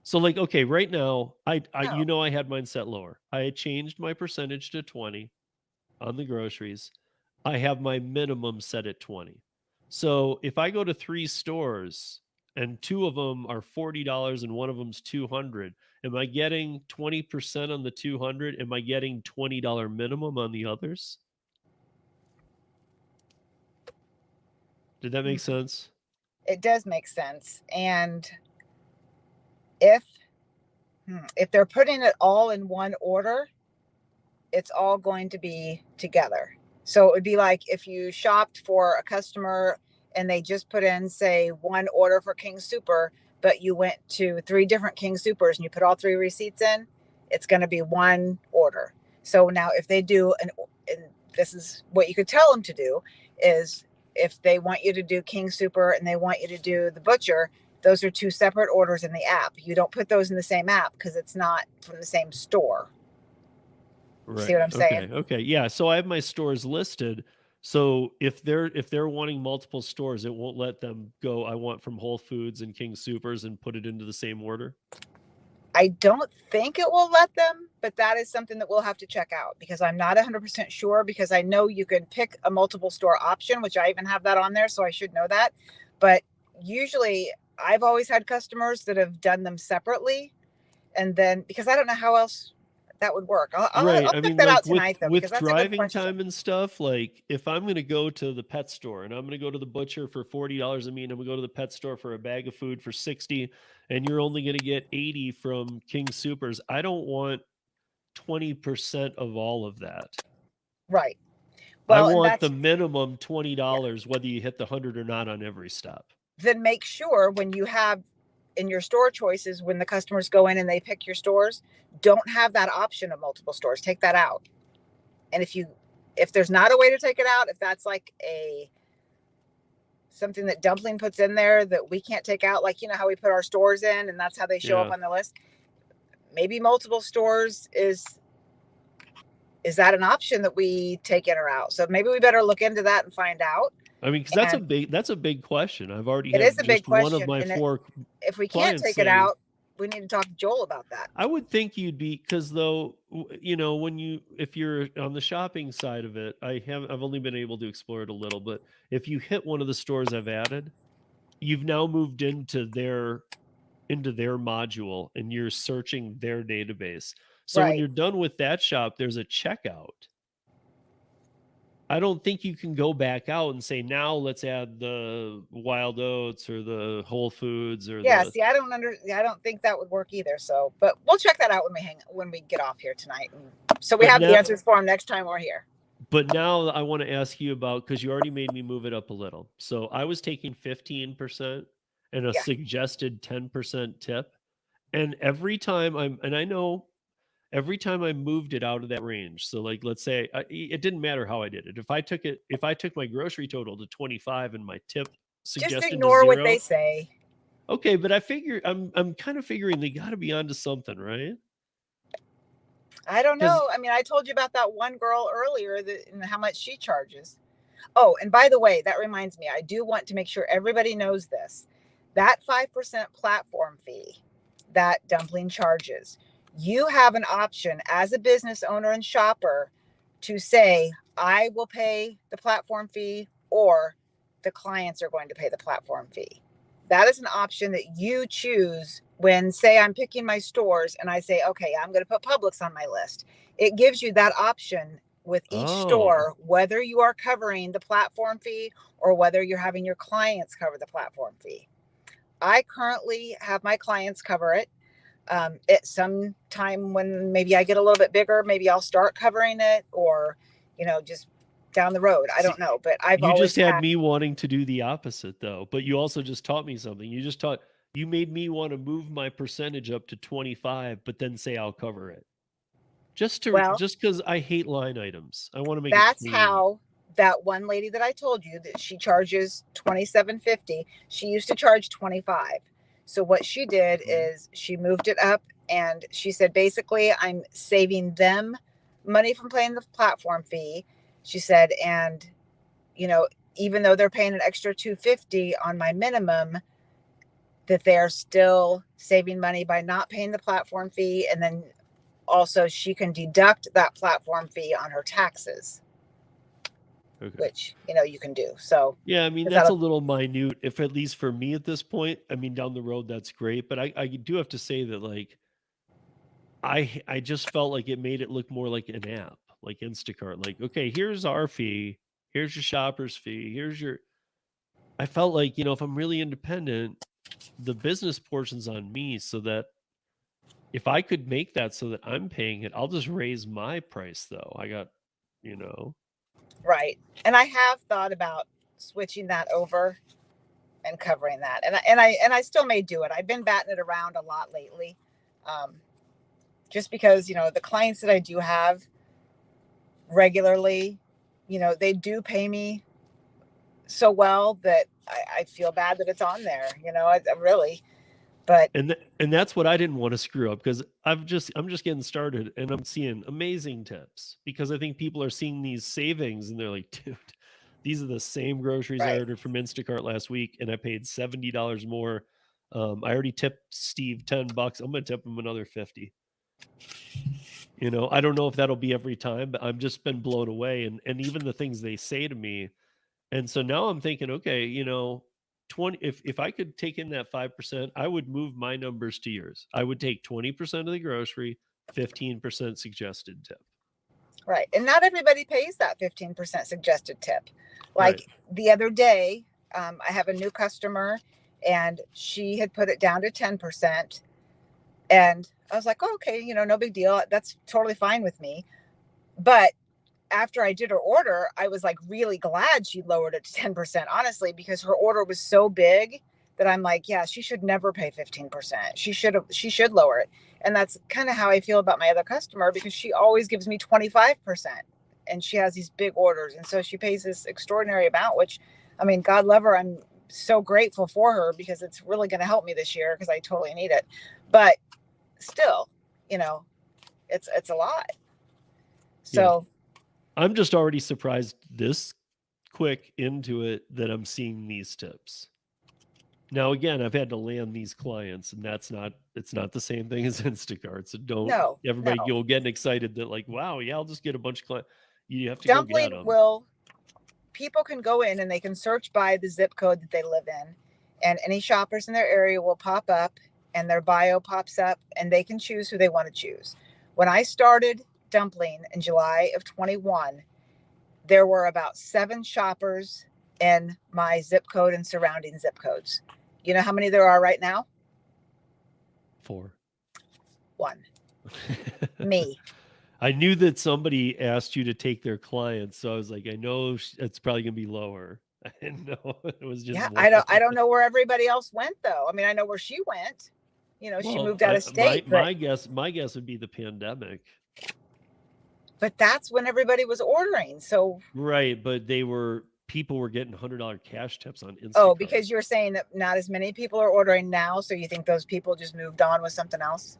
So like, okay, right now, no. I had mine set lower. I had changed my percentage to 20 on the groceries. I have my minimum set at 20. So if I go to 3 stores and 2 of them are $40 and one of them's 200, am I getting 20% on the 200? Am I getting $20 minimum on the others? Did that make sense? It does make sense. And if if they're putting it all in one order, it's all going to be together. So it would be like if you shopped for a customer and they just put in, say, one order for King Super, but you went to 3 different King Supers and you put all 3 receipts in, it's going to be one order. So now if they do and this is what you could tell them to do, is if they want you to do King Super and they want you to do the butcher, those are 2 separate orders in the app. You don't put those in the same app because it's not from the same store. You see Right. what I'm saying? Okay. Okay. Yeah. So I have my stores listed. So if they're wanting multiple stores, it won't let them go, I want from Whole Foods and King Supers, and put it into the same order. I don't think it will let them, but that is something that we'll have to check out because I'm not 100% sure, because I know you can pick a multiple store option, which I even have that on there, so I should know that. But usually I've always had customers that have done them separately, and then because I don't know how else that would work. Right. I'll I check mean, that like out with tonight though, because with that's a good driving question. time and stuff, like if I'm gonna go to the pet store and I'm gonna go to the butcher for $40, I mean, I'm gonna go to the pet store for a bag of food for 60, and you're only gonna get 80 from King Supers. I don't want 20% of all of that. Right. I Well, and want the that's, minimum yeah. $20, whether you hit the 100 or not on every stop. Then make sure when you have, in your store choices, when the customers go in and they pick your stores, don't have that option of multiple stores. Take that out. And if there's not a way to take it out, if that's like something that Dumpling puts in there that we can't take out, like, how we put our stores in and that's how they show up on the list, maybe multiple stores is that an option that we take in or out? So maybe we better look into that and find out. I mean, because that's a big question. I've already It had is a big just one of question. my And four if we can't clients take it say, out, we need to talk to Joel about that. I would think you'd be, because though, if you're on the shopping side of it, I've only been able to explore it a little, but if you hit one of the stores I've added, you've now moved into their module and you're searching their database. So when Right. you're done with that shop, there's a checkout. I don't think you can go back out and say, now let's add the Wild Oats or the Whole Foods or Yeah, the. see, I don't think that would work either. So, but we'll check that out when we get off here tonight. So we have the answers for them next time we're here. But now I want to ask you about, because you already made me move it up a little. So I was taking 15% and a suggested 10% tip. And every time every time I moved it out of that range. So like, let's say it didn't matter how I did it. If I took my grocery total to 25 and my tip suggested just ignore to 0, what they say. Okay, but I'm kind of figuring they got to be onto something, right? I don't know. I mean, I told you about that one girl earlier and how much she charges. Oh, and by the way, that reminds me, I do want to make sure everybody knows this. That 5% platform fee that Dumpling charges, you have an option as a business owner and shopper to say, I will pay the platform fee, or the clients are going to pay the platform fee. That is an option that you choose when, say, I'm picking my stores and I say, okay, I'm going to put Publix on my list. It gives you that option with each store, whether you are covering the platform fee or whether you're having your clients cover the platform fee. I currently have my clients cover it. At some time when maybe I get a little bit bigger, maybe I'll start covering it, or, just down the road. I don't know, but you just had me wanting to do the opposite though. But you also just taught me something. You made me want to move my percentage up to 25, but then say I'll cover it. Just because I hate line items. I want to make it clean. How that one lady that I told you that she charges $27.50, she used to charge $25. So what she did is she moved it up, and she said, basically, I'm saving them money from paying the platform fee. She said, and, even though they're paying an extra $250 on my minimum, that they're still saving money by not paying the platform fee. And then also she can deduct that platform fee on her taxes. Okay. Which, you can do. So yeah, I mean, that's a little minute, if at least for me at this point. I mean, down the road, that's great. But I do have to say that, like, I just felt like it made it look more like an app, like Instacart. Like, okay, here's our fee, here's your shopper's fee, I felt like, if I'm really independent, the business portion's on me, so that if I could make that so that I'm paying it, I'll just raise my price though. I got, Right. And I have thought about switching that over and covering that. And I still may do it. I've been batting it around a lot lately. Just because, the clients that I do have regularly, they do pay me so well that I feel bad that it's on there, I really, but. And that's what I didn't want to screw up, because I'm just getting started and I'm seeing amazing tips, because I think people are seeing these savings and they're like, dude, these are the same groceries I ordered from Instacart last week and I paid $70 more. I already tipped Steve $10. I'm going to tip him another 50. I don't know if that'll be every time, but I've just been blown away. And even the things they say to me. And so now I'm thinking, okay, 20, if I could take in that 5%, I would move my numbers to yours. I would take 20% of the grocery, 15% suggested tip. Right. And not everybody pays that 15% suggested tip. Like the other day, I have a new customer and she had put it down to 10%. And I was like, oh, okay, no big deal. That's totally fine with me. But after I did her order, I was like really glad she lowered it to 10%, honestly, because her order was so big that I'm like, yeah, she should never pay 15%. She should lower it. And that's kind of how I feel about my other customer, because she always gives me 25%, and she has these big orders. And so she pays this extraordinary amount, which, I mean, God love her. I'm so grateful for her, because it's really going to help me this year, because I totally need it. But still, you know, it's a lot. Yeah. So I'm just already surprised this quick into it that I'm seeing these tips. Now, again, I've had to land these clients, and it's not the same thing as Instacart. So don't no, everybody no. go getting excited that like, wow, yeah, I'll just get a bunch of clients. You have to go get Dumpling them. will, people can go in and they can search by the zip code that they live in, and any shoppers in their area will pop up, and their bio pops up, and they can choose who they want to choose. When I started Dumpling in July of 21, there were about 7 shoppers in my zip code and surrounding zip codes. You know how many there are right now? 4. 1. Me. I knew that somebody asked you to take their clients, so I was like, I know it's probably gonna be lower. I didn't know it was just Yeah, one. I don't know where everybody else went though. I mean, I know where she went. You know, she Well, moved out of my state, but my guess would be the pandemic. that's when everybody was ordering. So, Right, but people were getting $100 cash tips on oh, Instacart. because you're saying that not as many people are ordering now, so you think those people just moved on with something else?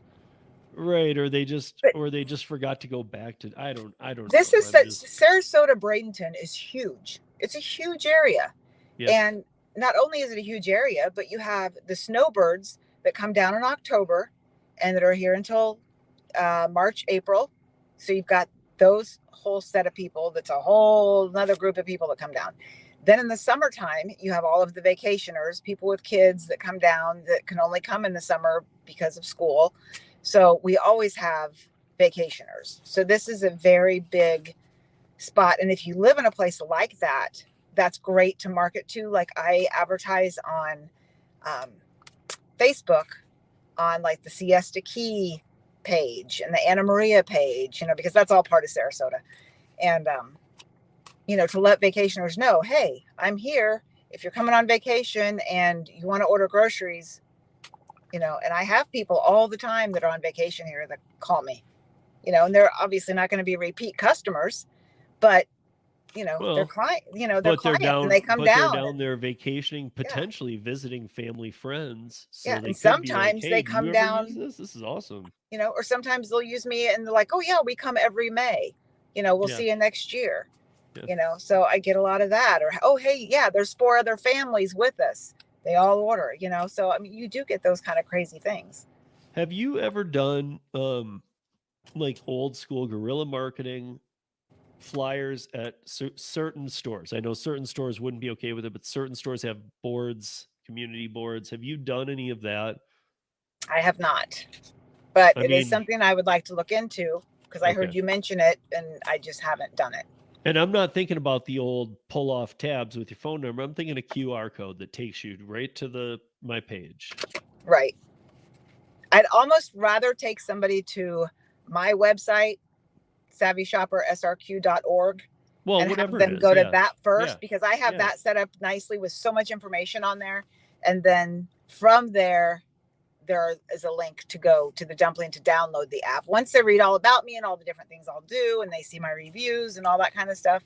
Right, But or they just forgot to go back to I don't this know. is I'm such, just Sarasota Bradenton is huge. It's a huge area. yeah. And not only is it a huge area, but you have the snowbirds that come down in October and that are here until March, April. So you've got those whole set of people. That's a whole another group of people that come down. Then in the summertime, you have all of the vacationers, people with kids that come down that can only come in the summer because of school. So we always have vacationers. So this is a very big spot. And if you live in a place like that, that's great to market to. Like I advertise on um, Facebook on like the Siesta Key page and the Anna Maria page, because that's all part of Sarasota. And, to let vacationers know, hey, I'm here. If you're coming on vacation and you want to order groceries, and I have people all the time that are on vacation here that call me, and they're obviously not going to be repeat customers, but they're Well, client, they're clients, and they come but they're down down and there vacationing, yeah, potentially visiting family friends. yeah. So they And could be like, sometimes "Hey, they do you come ever use down, this? This is awesome." or sometimes they'll use me and they're like, oh yeah, we come every May, we'll Yeah. see you next year, Yeah. so I get a lot of that. Or, oh, hey, yeah, there's 4 other families with us. They all order, so I mean, you do get those kind of crazy things. Have you ever done like old school guerrilla marketing flyers at certain stores? I know certain stores wouldn't be okay with it, but certain stores have boards, community boards. Have you done any of that? I have not, but I it is mean, something I would like to look into, because I heard okay. you mention it and I just haven't done it. And I'm not thinking about the old pull off tabs with your phone number. I'm thinking a QR code that takes you right to my page. Right. I'd almost rather take somebody to my website, savvyshoppersrq.org, Well, and have whatever it them is. go to Yeah. that Yeah. first, because I have Yeah. that set up nicely with so much information on there. And then from there is a link to go to the Dumpling to download the app. Once they read all about me and all the different things I'll do, and they see my reviews and all that kind of stuff.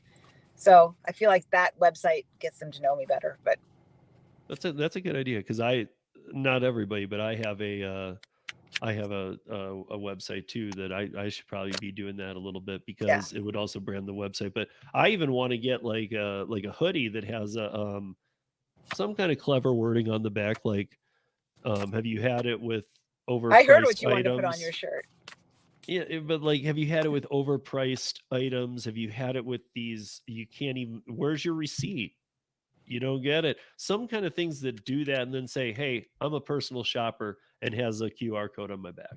So I feel like that website gets them to know me better. But That's a good idea, because not everybody, but I have a website too that I should probably be doing that a little bit, yeah, because it would also brand the website. But I even want to get like a hoodie that has some kind of clever wording on the back, like have you had it with I heard overpriced what you wanted to put on your items? shirt. Yeah, but like, have you had it with overpriced items? Have you had it with these? You can't even. Where's your receipt? You don't get it. Some kind of things that do that and then say, "Hey, I'm a personal shopper," and has a QR code on my back.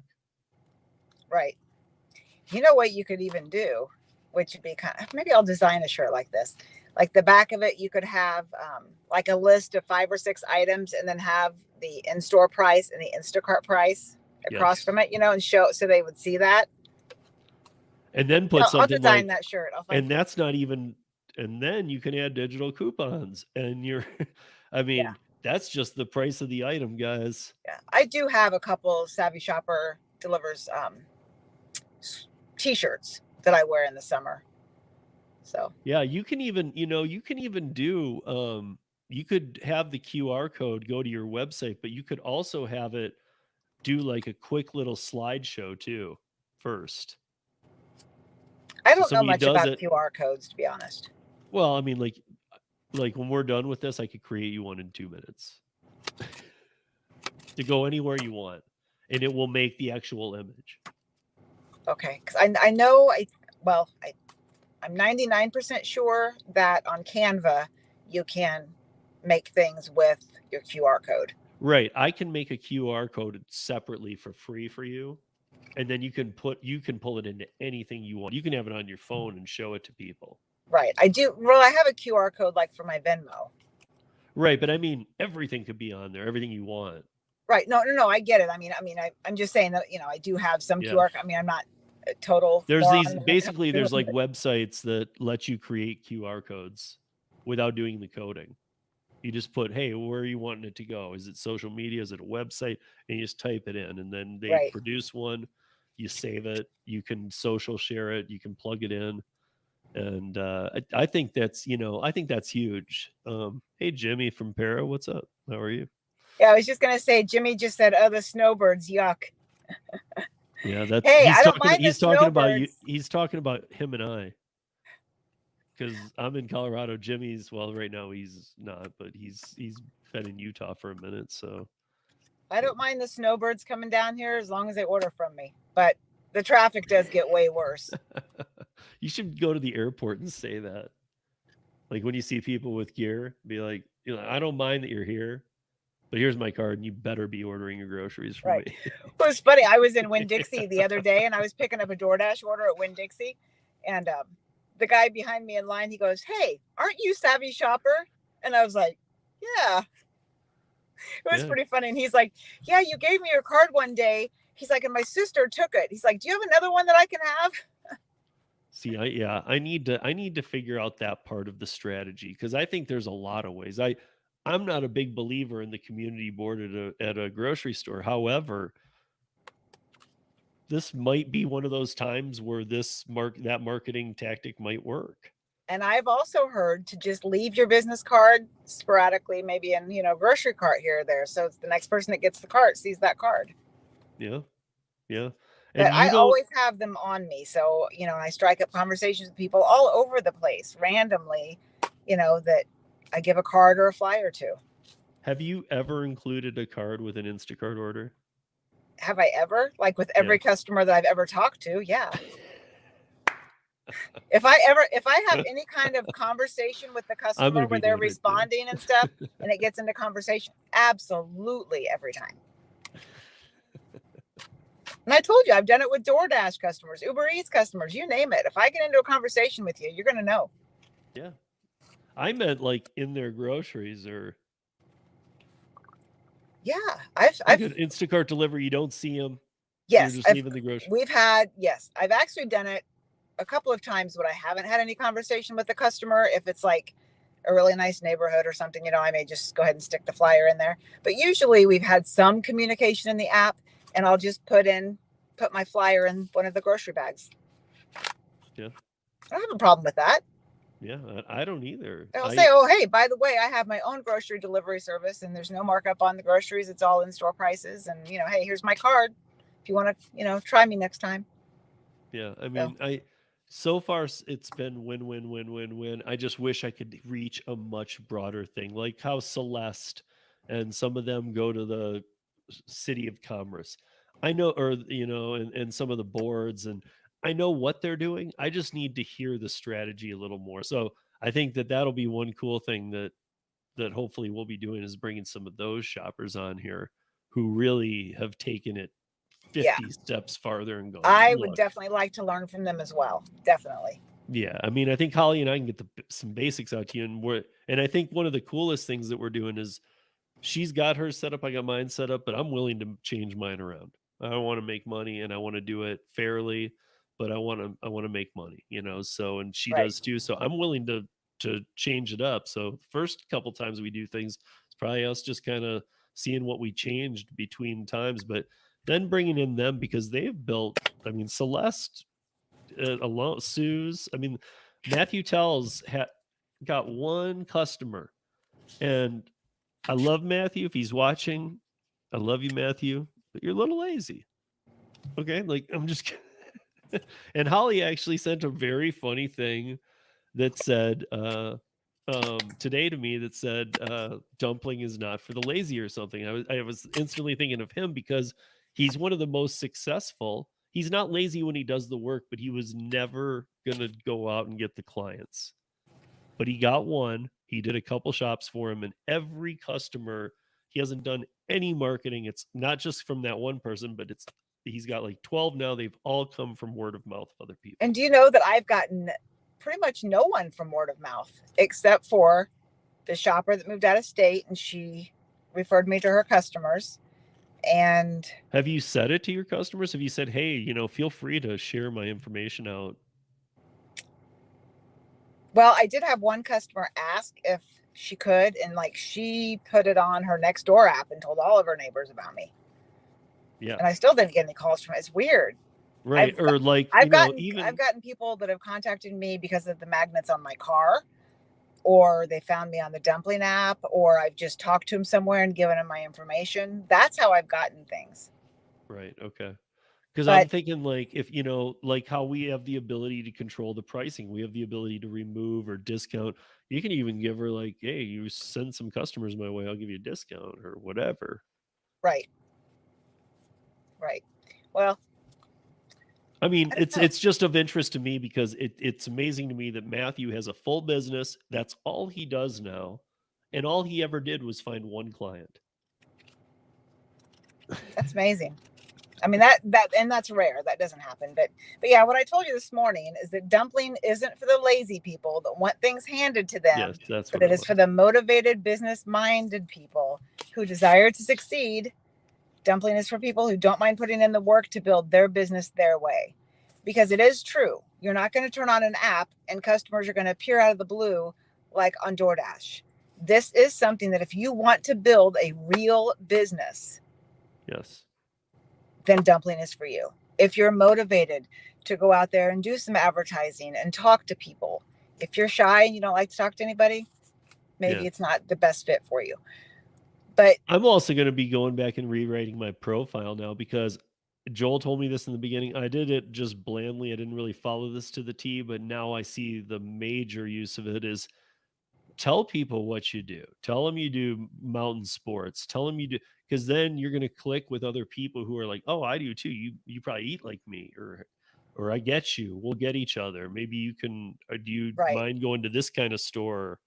Right. You know what you could even do, which would be kind of, maybe I'll design a shirt like this. Like the back of it, you could have like a list of 5 or 6 items, and then have the in-store price and the Instacart price across Yes, from it, and show so they would see that. and then put I'll something design like, that shirt. I'll find and pictures. that's not even. And then you can add digital coupons, and you're. I Yeah. mean, That's just the price of the item, guys. Yeah, I do have a couple Savvy Shopper delivers t-shirts that I wear in the summer. So Yeah, you can even, you can even do you could have the QR code go to your website, but you could also have it do like a quick little slideshow too first. I So don't know somebody much does about it. QR codes, to be honest. Well, I mean, like when we're done with this, I could create you one in 2 minutes to go anywhere you want, and it will make the actual image. Okay, because I know I'm 99% sure that on Canva you can make things with your QR code. Right. I can make a QR code separately for free for you. And then you can pull it into anything you want. You can have it on your phone and show it to people. Right. I do. Well, I have a QR code like for my Venmo. Right, but I mean everything could be on there, everything you want. Right. No, no, no. I get it. I'm just saying that I do have some Yeah. QR. I mean, I'm not a total There's moron these when it comes basically to there's it. like websites that let you create QR codes without doing the coding. You just put, hey, where are you wanting it to go? Is it social media? Is it a website? And you just type it in, and then they Right. produce one. You save it. You can social share it. You can plug it in, and I think I think that's huge. Hey, Jimmy from Para, what's up? How are you? Yeah. I was just gonna say, Jimmy just said, "Oh, the snowbirds, yuck." Yeah, that's Hey, I don't mind the he's talking about you. snowbirds. He's talking about him and I. Because I'm in Colorado. Jimmy's, well, right now he's not, but he's been in Utah for a minute. So I don't mind the snowbirds coming down here as long as they order from me. But the traffic does get way worse. you should go to the airport and say that. Like when you see people with gear, be like, I don't mind that you're here, but here's my card, and you better be ordering your groceries from Right. me. It was funny. I was in Winn-Dixie the other day, and I was picking up a DoorDash order at Winn-Dixie, and the guy behind me in line, he goes, "Hey, aren't you Savvy Shopper?" And I was like, "Yeah." It was Yeah. pretty funny. And he's like, "Yeah, you gave me your card one day." He's like, "And my sister took it." He's like, "Do you have another one that I can have?" See, I need to figure out that part of the strategy because I think there's a lot of ways. I'm not a big believer in the community board at a grocery store. However, this might be one of those times where that marketing tactic might work. And I've also heard to just leave your business card sporadically, maybe in grocery cart here or there, so it's the next person that gets the cart sees that card. Yeah. Yeah. But And you I don't always have them on me, so I strike up conversations with people all over the place randomly, that I give a card or a flyer to. have you ever included a card with an Instacart order? Have I ever? Like with Yeah. every customer that I've ever talked to, yeah. If I have any kind of conversation with the I'm customer gonna where be they're doing it too. responding and stuff, and it gets into conversation, absolutely every time. And I told you, I've done it with DoorDash customers, Uber Eats customers, you name it. If I get into a conversation with you, you're going to know. Yeah. I meant like in their groceries or Yeah, like an Instacart delivery. You don't see them. You're yes, just leaving the grocery. yes, I've actually done it a couple of times, but I haven't had any conversation with the customer. If it's like a really nice neighborhood or something, I may just go ahead and stick the flyer in there. But usually we've had some communication in the app, and I'll just put my flyer in one of the grocery bags. Yeah. I don't have a problem with that. Yeah. I don't either. I'll say, "Oh, hey, by the way, I have my own grocery delivery service, and there's no markup on the groceries. It's all in-store prices. And hey, here's my card if you want to, try me next time." Yeah. I So mean, so far it's been win win win win win. I just wish I could reach a much broader thing, like how Celeste and some of them go to the city of commerce. I know, or and some of the boards, and I know what they're doing. I just need to hear the strategy a little more. So I think that'll be one cool thing that hopefully we'll be doing is bringing some of those shoppers on here who really have taken it yeah, 50 steps farther and gone, I would look. definitely like to learn from them as well. Definitely. Yeah, I mean, I think Holly and I can get some basics out to you, and I think one of the coolest things that we're doing is she's got hers set up, I got mine set up, but I'm willing to change mine around. I want to make money and I want to do it fairly, but I want to make money, so and she Right. does too. So I'm willing to to change it up. So the first couple times we do things, it's probably us just kind of seeing what we changed between times, but then bringing in them because they've built. I mean, Celeste alone, Sue's. I mean, Matthew Tells got one customer, and I love Matthew. If he's watching, I love you, Matthew, but you're a little lazy. Okay, like I'm just. And Holly actually sent a very funny thing that said today to me that said dumpling is not for the lazy or something. I was instantly thinking of him because he's one of the most successful. He's not lazy when he does the work, but he was never gonna go out and get the clients. But he got one. He did a couple shops for him, and every customer, he hasn't done any marketing. It's not just from that one person, but he's got like 12 now. They've all come from word of mouth of other people. And do you know that I've gotten pretty much no one from word of mouth except for the shopper that moved out of state, and she referred me to her customers. And have you said it to your customers? Have you said, hey, feel free to share my information out? well, I did have one customer ask if she could, and like she put it on her next door app and told all of her neighbors about me. Yeah. And I still didn't get any calls from it. It's weird. Right. Or like, I've even gotten people that have contacted me because of the magnets on my car, or they found me on the Dumpling app, or I've just talked to them somewhere and given them my information. That's how I've gotten things. right. Okay. Because I'm But thinking like if like how we have the ability to control the pricing, we have the ability to remove or discount. You can even give her like, hey, you send some customers my way, I'll give you a discount or whatever. right, right. Well, I mean, I don't it's know. it's just of interest to me because it's amazing to me that Matthew has a full business. That's all he does now. And all he ever did was find one client. That's amazing. I mean that and that's rare. That doesn't happen. But yeah, what I told you this morning is that Dumpling isn't for the lazy people that want things handed to them, Yes, that's but what it it is for was. the motivated, business-minded people who desire to succeed. Dumpling is for people who don't mind putting in the work to build their business their way. Because it is true, you're not going to turn on an app and customers are going to appear out of the blue like on DoorDash. This is something that if you want to build a real business, Yes. then Dumpling is for you. If you're motivated to go out there and do some advertising and talk to people, if you're shy and you don't like to talk to anybody, maybe Yeah. it's not the best fit for you. But I'm also going to be going back and rewriting my profile now because Joel told me this in the beginning. I did it just blandly. I didn't really follow this to the T, but now I see the major use of it is tell people what you do. Tell them you do mountain sports. Tell them you do, because then you're going to click with other people who are like, "Oh, I do too. You probably eat like me," or "I get you. We'll get each other. Maybe you can. Do you right, mind going to this kind of store?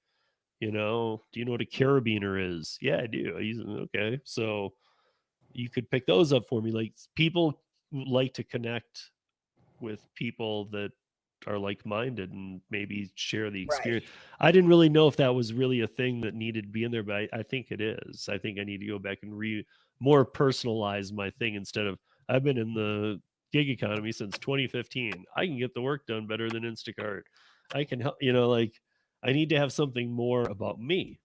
Do you know what a carabiner is? Yeah, I do. I use it. Okay, so you could pick those up for me. Like people like to connect with people that are like-minded and maybe share the right, experience. I didn't really know if that was really a thing that needed to be in there, but I think it is. I think I need to go back and more personalize my thing instead of I've been in the gig economy since 2015. I can get the work done better than Instacart. I can help, like I need to have something more about me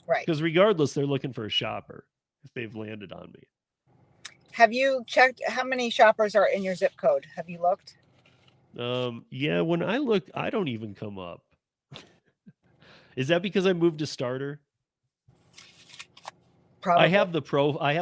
right. because regardless, they're looking for a shopper if they've landed on me. Have you checked how many shoppers are in your zip code? Have you looked? Yeah, when I look, I don't even come up. Is that because I moved to starter? Probably. I have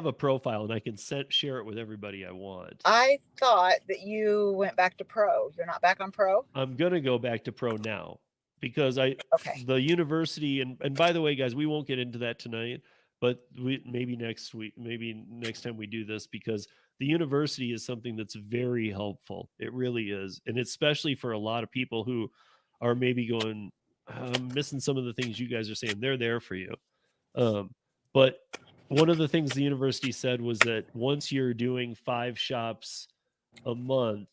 a profile and I can share it with everybody I want. I thought that you went back to pro. You're not back on pro? I'm going to go back to pro now because Okay. the university, and by the way, guys, we won't get into that tonight, but maybe next week, maybe next time we do this, because the university is something that's very helpful. It really is. And especially for a lot of people who are maybe going, I'm missing some of the things you guys are saying. They're there for you. But one of the things the university said was that once you're doing 5 shops a month,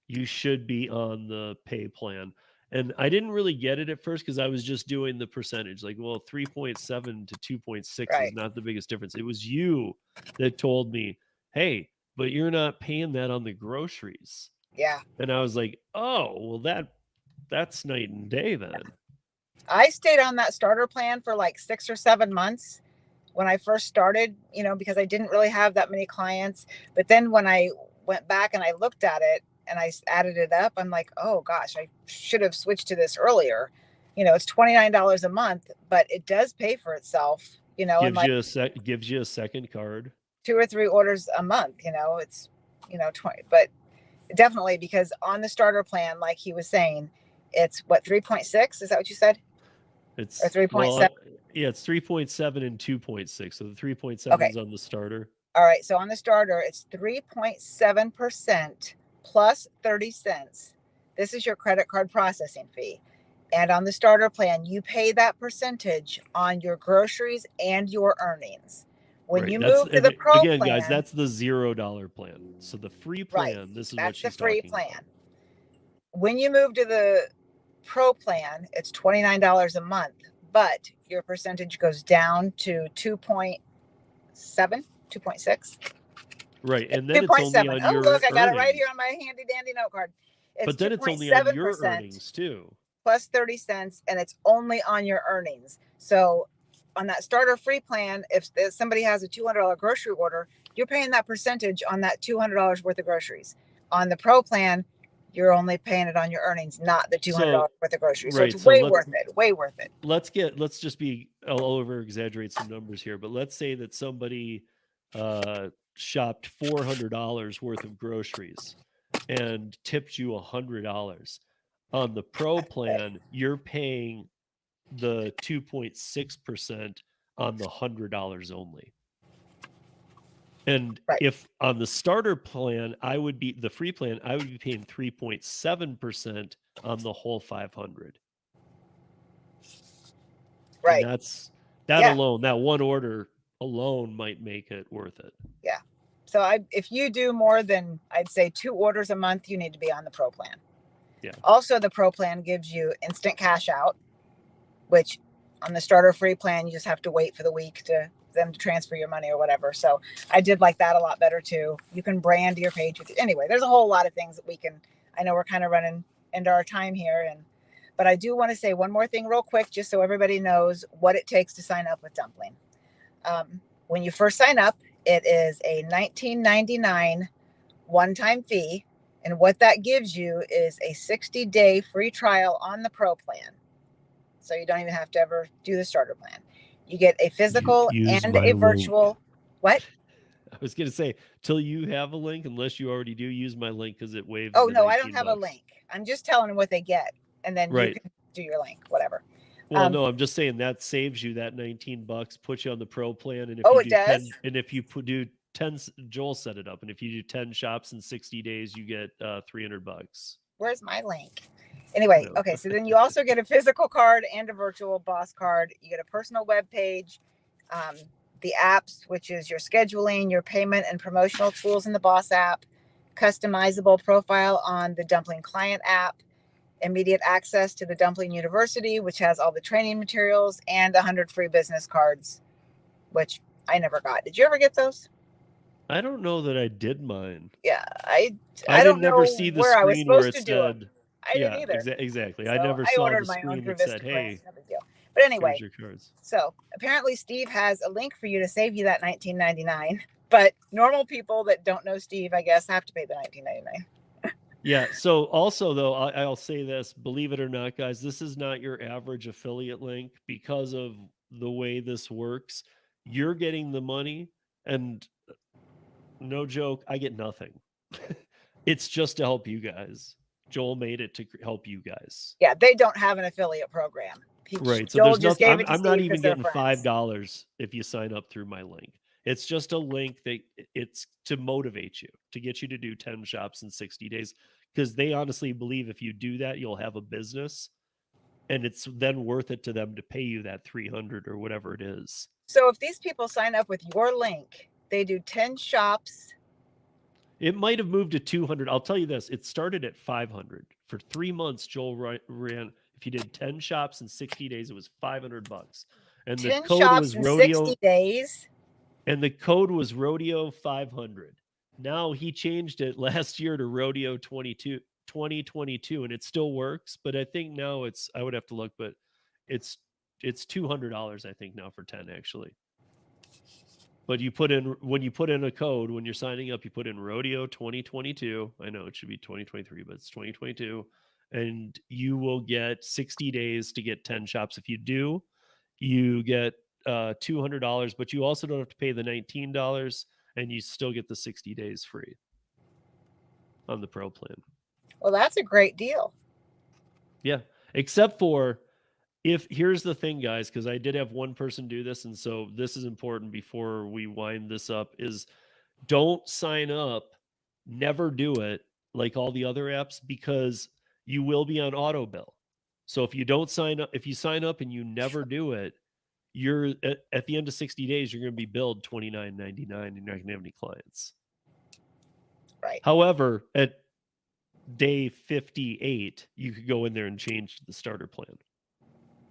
you should be on the pay plan. And I didn't really get it at first because I was just doing the percentage. Like, well, 3.7 to 2.6 is Right. not the biggest difference. It was you that told me, hey, but you're not paying that on the groceries. Yeah. And I was like, oh, well, that's night and day then. I stayed on that starter plan for like 6 or 7 months when I first started, because I didn't really have that many clients. But then when I went back and I looked at it and I added it up, I'm like, oh gosh, I should have switched to this earlier. It's $29 a month, but it does pay for itself, and like Gives you a second card. 2 or 3 orders a month, it's, 20, but definitely because on the starter plan, like he was saying, it's what, 3.6? Is that what you said? Or It's 3.7? yeah, it's 3.7 and 2.6. So the 3.7 Okay. is on the starter. All right. So on the starter, it's 3.7% plus 30 cents. This is your credit card processing fee. And on the starter plan, you pay that percentage on your groceries and your earnings. When Right. you That's move to the pro again, guys, plan, that's the $0 plan. So the free right, plan, this is what that's the she's free talking plan. about. When you move to the pro plan, it's $29 a month, but your percentage goes down to 2.7, 2.6. Right. And then it's only 2.7. on Oh, your look, I got it right here earnings. on my handy dandy note card. It's But then it's only on your 2.7% earnings too. plus 30 cents, and it's only on your earnings. So on that starter free plan, if somebody has a $200 grocery order, you're paying that percentage on that $200 worth of groceries. On the pro plan, you're only paying it on your earnings, not the $200 worth of groceries. So it's Right. So way worth it. Way worth it. let's just be, I'll over exaggerate some numbers here, but let's say that somebody shopped $400 worth of groceries and tipped you $100. On the pro plan, you're paying the 2.6% on the $100 only. And Right. if on the starter plan, the free plan, I would be paying 3.7% on the whole 500. And Right. that Yeah. alone, that one order alone might make it worth it. Yeah. So if you do more than, I'd say, 2 orders a month, you need to be on the pro plan. Yeah. Also, the pro plan gives you instant cash out, which on the starter free plan, you just have to wait for the week to them to transfer your money or whatever. So I did like that a lot better too. You can brand your page with it. Anyway, there's a whole lot of things that we can. I know we're kind of running into our time here, but I do want to say one more thing real quick, just so everybody knows what it takes to sign up with Dumpling. When you first sign up, it is a $19.99 one-time fee, and what that gives you is a 60-day free trial on the pro plan. So you don't even have to ever do the starter plan. You get a physical and a virtual. Link. What? I was gonna say, till you have a link, unless you already do, use my link because it waives Oh the no, I don't 19 have a bucks. link. I'm just telling them what they get, and then you Right. can do your link, whatever. Well, no, I'm just saying that saves you that 19 bucks, puts you on the pro plan, and if Oh, you it do does? 10, and if you do 10, Joel set it up, and if you do 10 shops in 60 days, you get 300 bucks. Where's my link? Anyway, No. okay, so then you also get a physical card and a virtual boss card. You get a personal web page, the apps, which is your scheduling, your payment, and promotional tools in the boss app, customizable profile on the Dumpling client app, immediate access to the Dumpling University, which has all the training materials, and 100 free business cards, which I never got. Did you ever get those? I don't know that I did mine. Yeah, I I don't didn't know never see the where I was screen where supposed it to do them. said, I didn't yeah, either. exactly. I So never I saw the ordered my own screen through that said, Vistaprint. hey, No big deal. But here's anyway, your cards. so apparently Steve has a link for you to save you that $19.99. But normal people that don't know Steve, I guess, have to pay the $19.99. Yeah. So also though, I'll say this, believe it or not, guys, this is not your average affiliate link because of the way this works. You're getting the money, and no joke, I get nothing. It's just to help you guys. Joel made it to help you guys. Yeah, they don't have an affiliate program. Right. So Joel there's just nothing, gave it to I'm not Steve because even they're getting friends. $5 if you sign up through my link. It's just a link that it's to motivate you, to get you to do 10 shops in 60 days. Because they honestly believe if you do that, you'll have a business, and it's then worth it to them to pay you that 300 or whatever it is. So if these people sign up with your link, they do 10 shops. It might have moved to 200. I'll tell you this, it started at 500. For 3 months, Joel ran, if you did 10 shops in 60 days, it was $500. And the 10 code shops was in 60 rodeo, days. and the code was rodeo 500. Now he changed it last year to rodeo 2022, and it still works, but I think now I would have to look, but it's $200, I think, now for 10 actually. But you put in, when you put in a code, when you're signing up, you put in Rodeo 2022. I know it should be 2023, but it's 2022. And you will get 60 days to get 10 shops. If you do, you get $200, but you also don't have to pay the $19 and you still get the 60 days free on the pro plan. Well, that's a great deal. Yeah. Except for, if here's the thing, guys, because I did have one person do this, and so this is important before we wind this up, is don't sign up, never do it like all the other apps, because you will be on auto bill. So if you don't sign up, if you sign up and you never do it, you're at the end of 60 days, you're going to be billed $29.99 and you're not going to have any clients. Right. However, at day 58, you could go in there and change the starter plan.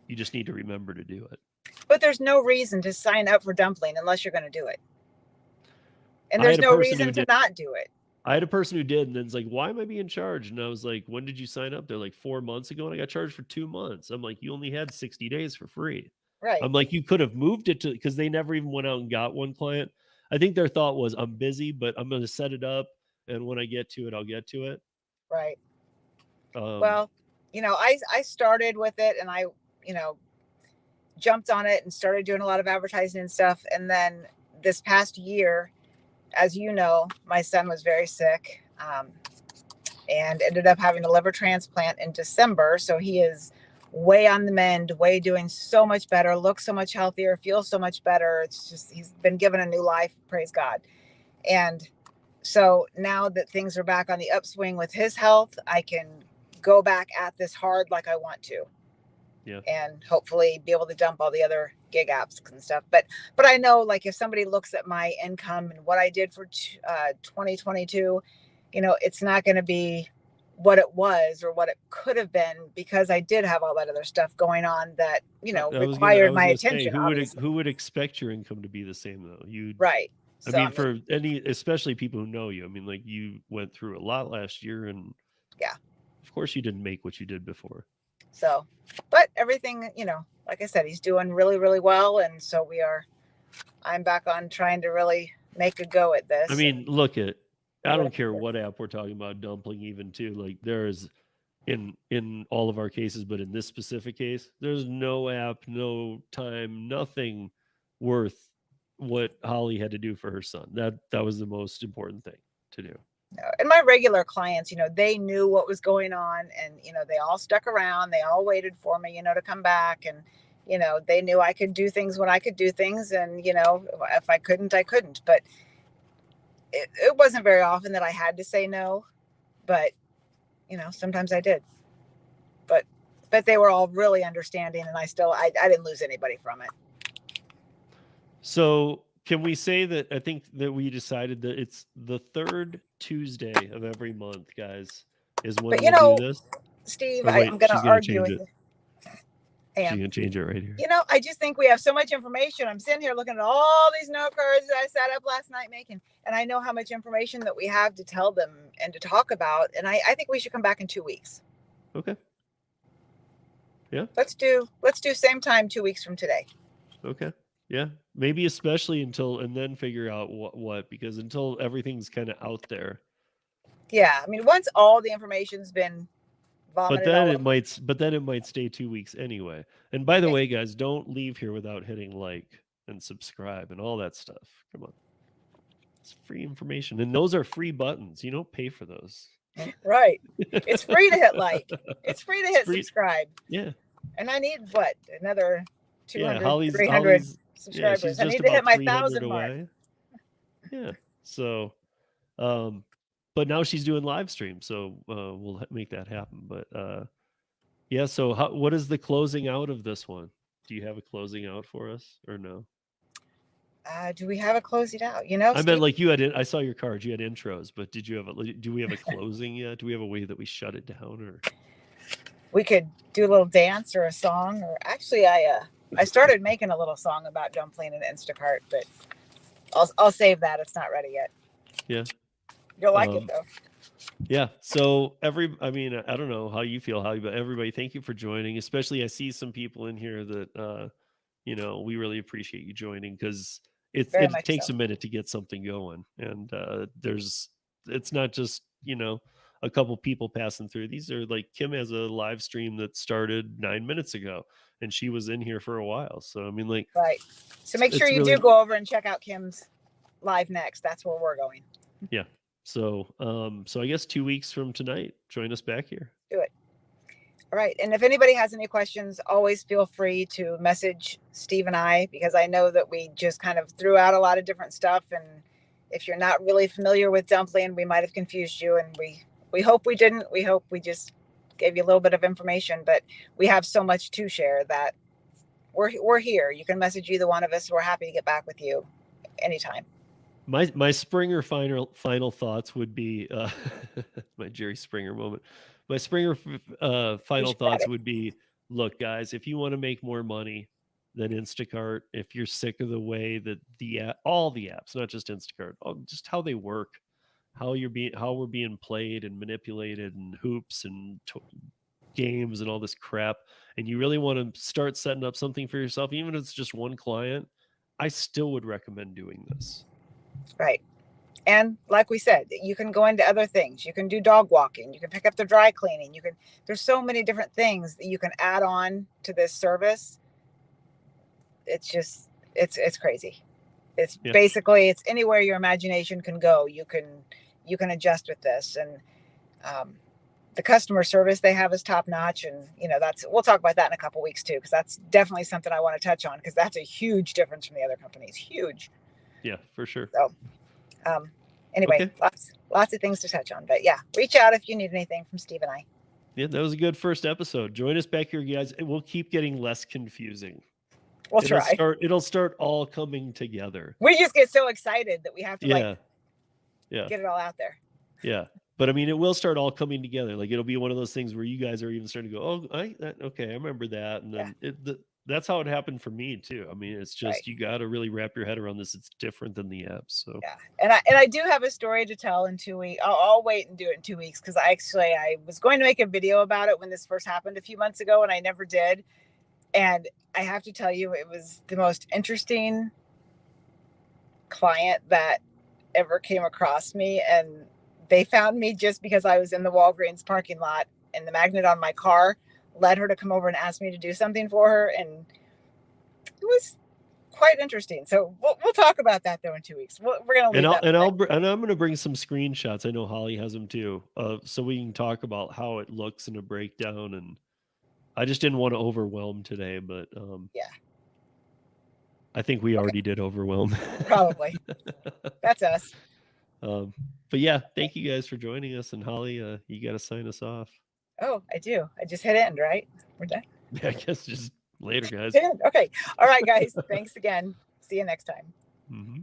You just need to remember to do it. But there's no reason to sign up for Dumpling unless you're going to do it. And there's no reason to not do it. I had a person who did, and then it's like, why am I being charged? And I was like, when did you sign up? They're like, 4 months ago, and I got charged for 2 months. I'm like, you only had 60 days for free. Right. I'm like, you could have moved it to, because they never even went out and got one client. I think their thought was, I'm busy, but I'm going to set it up, and when I get to it, I'll get to it. Right. Well, I started with it, and I, jumped on it and started doing a lot of advertising and stuff. And then this past year, as you know, my son was very sick, and ended up having a liver transplant in December. So he is way on the mend, way doing so much better, looks so much healthier, feels so much better. It's just, he's been given a new life, praise God. And so now that things are back on the upswing with his health, I can go back at this hard like I want to. Yeah. And hopefully be able to dump all the other gig apps and stuff. But I know, like, if somebody looks at my income and what I did for 2022, it's not going to be what it was or what it could have been, because I did have all that other stuff going on that, required my attention. Who would expect your income to be the same though? Right. I mean, for any, especially people who know you, I mean, like, you went through a lot last year, and yeah, of course you didn't make what you did before. So, but everything, like I said, he's doing really, really well. And so I'm back on trying to really make a go at this. I mean, I don't care what app we're talking about, Dumpling even too. Like, there's in all of our cases, but in this specific case, there's no app, no time, nothing worth what Holly had to do for her son. That was the most important thing to do. And my regular clients, they knew what was going on, and, they all stuck around. They all waited for me, to come back. And, they knew I could do things when I could do things. And, if I couldn't, I couldn't. But it wasn't very often that I had to say no. But, sometimes I did. But they were all really understanding, and I didn't lose anybody from it. So can we say that I think that we decided that it's the third Tuesday of every month, guys, is when we do this? Steve, I'm going to argue with you. She's going to change it right here. I just think we have so much information. I'm sitting here looking at all these note cards that I sat up last night making, and I know how much information that we have to tell them and to talk about. And I think we should come back in 2 weeks. Okay. Yeah. Let's do same time 2 weeks from today. Okay. Yeah, maybe especially and then figure out what, because until everything's kind of out there. Yeah, I mean, once all the information's been vomited, but then it might stay 2 weeks anyway. And by the way, guys, don't leave here without hitting like and subscribe and all that stuff. Come on, it's free information, and those are free buttons. You don't pay for those. Right. It's free to hit like. It's free to hit subscribe. Yeah. And I need another 200, Holly's, 300 subscribers. Yeah, I need to hit my 1,000 mark. Yeah. So, but now she's doing live stream, so we'll make that happen. But yeah. So what is the closing out of this one? Do you have a closing out for us or no? Do we have a closing out? I meant like you had. I saw your cards. You had intros, but do we have a closing yet? Do we have a way that we shut it down, or we could do a little dance or a song? Or actually, I started making a little song about Dumpling and Instacart, but I'll save that. It's not ready yet. Yeah, you'll like it though. Yeah. So I mean, I don't know how you feel, Holly, but everybody, thank you for joining. Especially, I see some people in here that, we really appreciate you joining because Very it much takes so. a minute to get something going, and it's not just a couple people passing through. These are like Kim has a live stream that started 9 minutes ago, and she was in here for a while. So I mean, like, Right. So make sure it's you do really go over and check out Kim's live next. That's where we're going. yeah. So so I guess 2 weeks from tonight, join us back here. Do it. All right. And if anybody has any questions, always feel free to message Steve and I, because I know that we just kind of threw out a lot of different stuff. And if you're not really familiar with Dumpling, we might have confused you. And we hope we didn't. We hope we just gave you a little bit of information. But we have so much to share that we're here. You can message either one of us. We're happy to get back with you anytime. My Springer final thoughts would be my Jerry Springer moment. My Springer We final should add thoughts it. would be: look, guys, if you want to make more money than Instacart, if you're sick of the way that all the apps, not just Instacart, just how they work, how we're being played and manipulated, and hoops and games and all this crap, and you really want to start setting up something for yourself, even if it's just one client, I still would recommend doing this. Right. And like we said, you can go into other things. You can do dog walking. You can pick up the dry cleaning. There's so many different things that you can add on to this service. It's just, it's crazy. It's Yeah. basically, it's anywhere your imagination can go. You can adjust with this. And, the customer service they have is top notch. And, we'll talk about that in a couple weeks too, because that's definitely something I want to touch on, because that's a huge difference from the other companies. Huge. Yeah, for sure. So, um, anyway, Okay. lots of things to touch on, but yeah, reach out if you need anything from Steve and I. Yeah, that was a good first episode. Join us back here, guys. It will keep getting less confusing. We'll try. It'll start all coming together. We just get so excited that we have to Yeah. get it all out there. Yeah. But I mean, it will start all coming together. Like, it'll be one of those things where you guys are even starting to go, "Oh, okay, I remember that." And Yeah. then that's how it happened for me too. I mean, it's Right. just you got to really wrap your head around this. It's different than the apps. So Yeah. And I do have a story to tell in 2 weeks. I'll wait and do it in 2 weeks, because I was going to make a video about it when this first happened a few months ago, and I never did. And I have to tell you, it was the most interesting client that ever came across me. And they found me just because I was in the Walgreens parking lot, and the magnet on my car led her to come over and ask me to do something for her. And it was quite interesting. So we'll talk about that though in 2 weeks. We're going to leave that. and I'm going to bring some screenshots. I know Holly has them too, so we can talk about how it looks in a breakdown. And I just didn't want to overwhelm today, but Yeah, I think we already did overwhelm. probably. That's us. But yeah, thank you guys for joining us. And Holly, you got to sign us off. Oh, I do. I just hit end, right? We're done. I guess just later, guys. Okay. All right, guys. Thanks again. See you next time. Mm-hmm.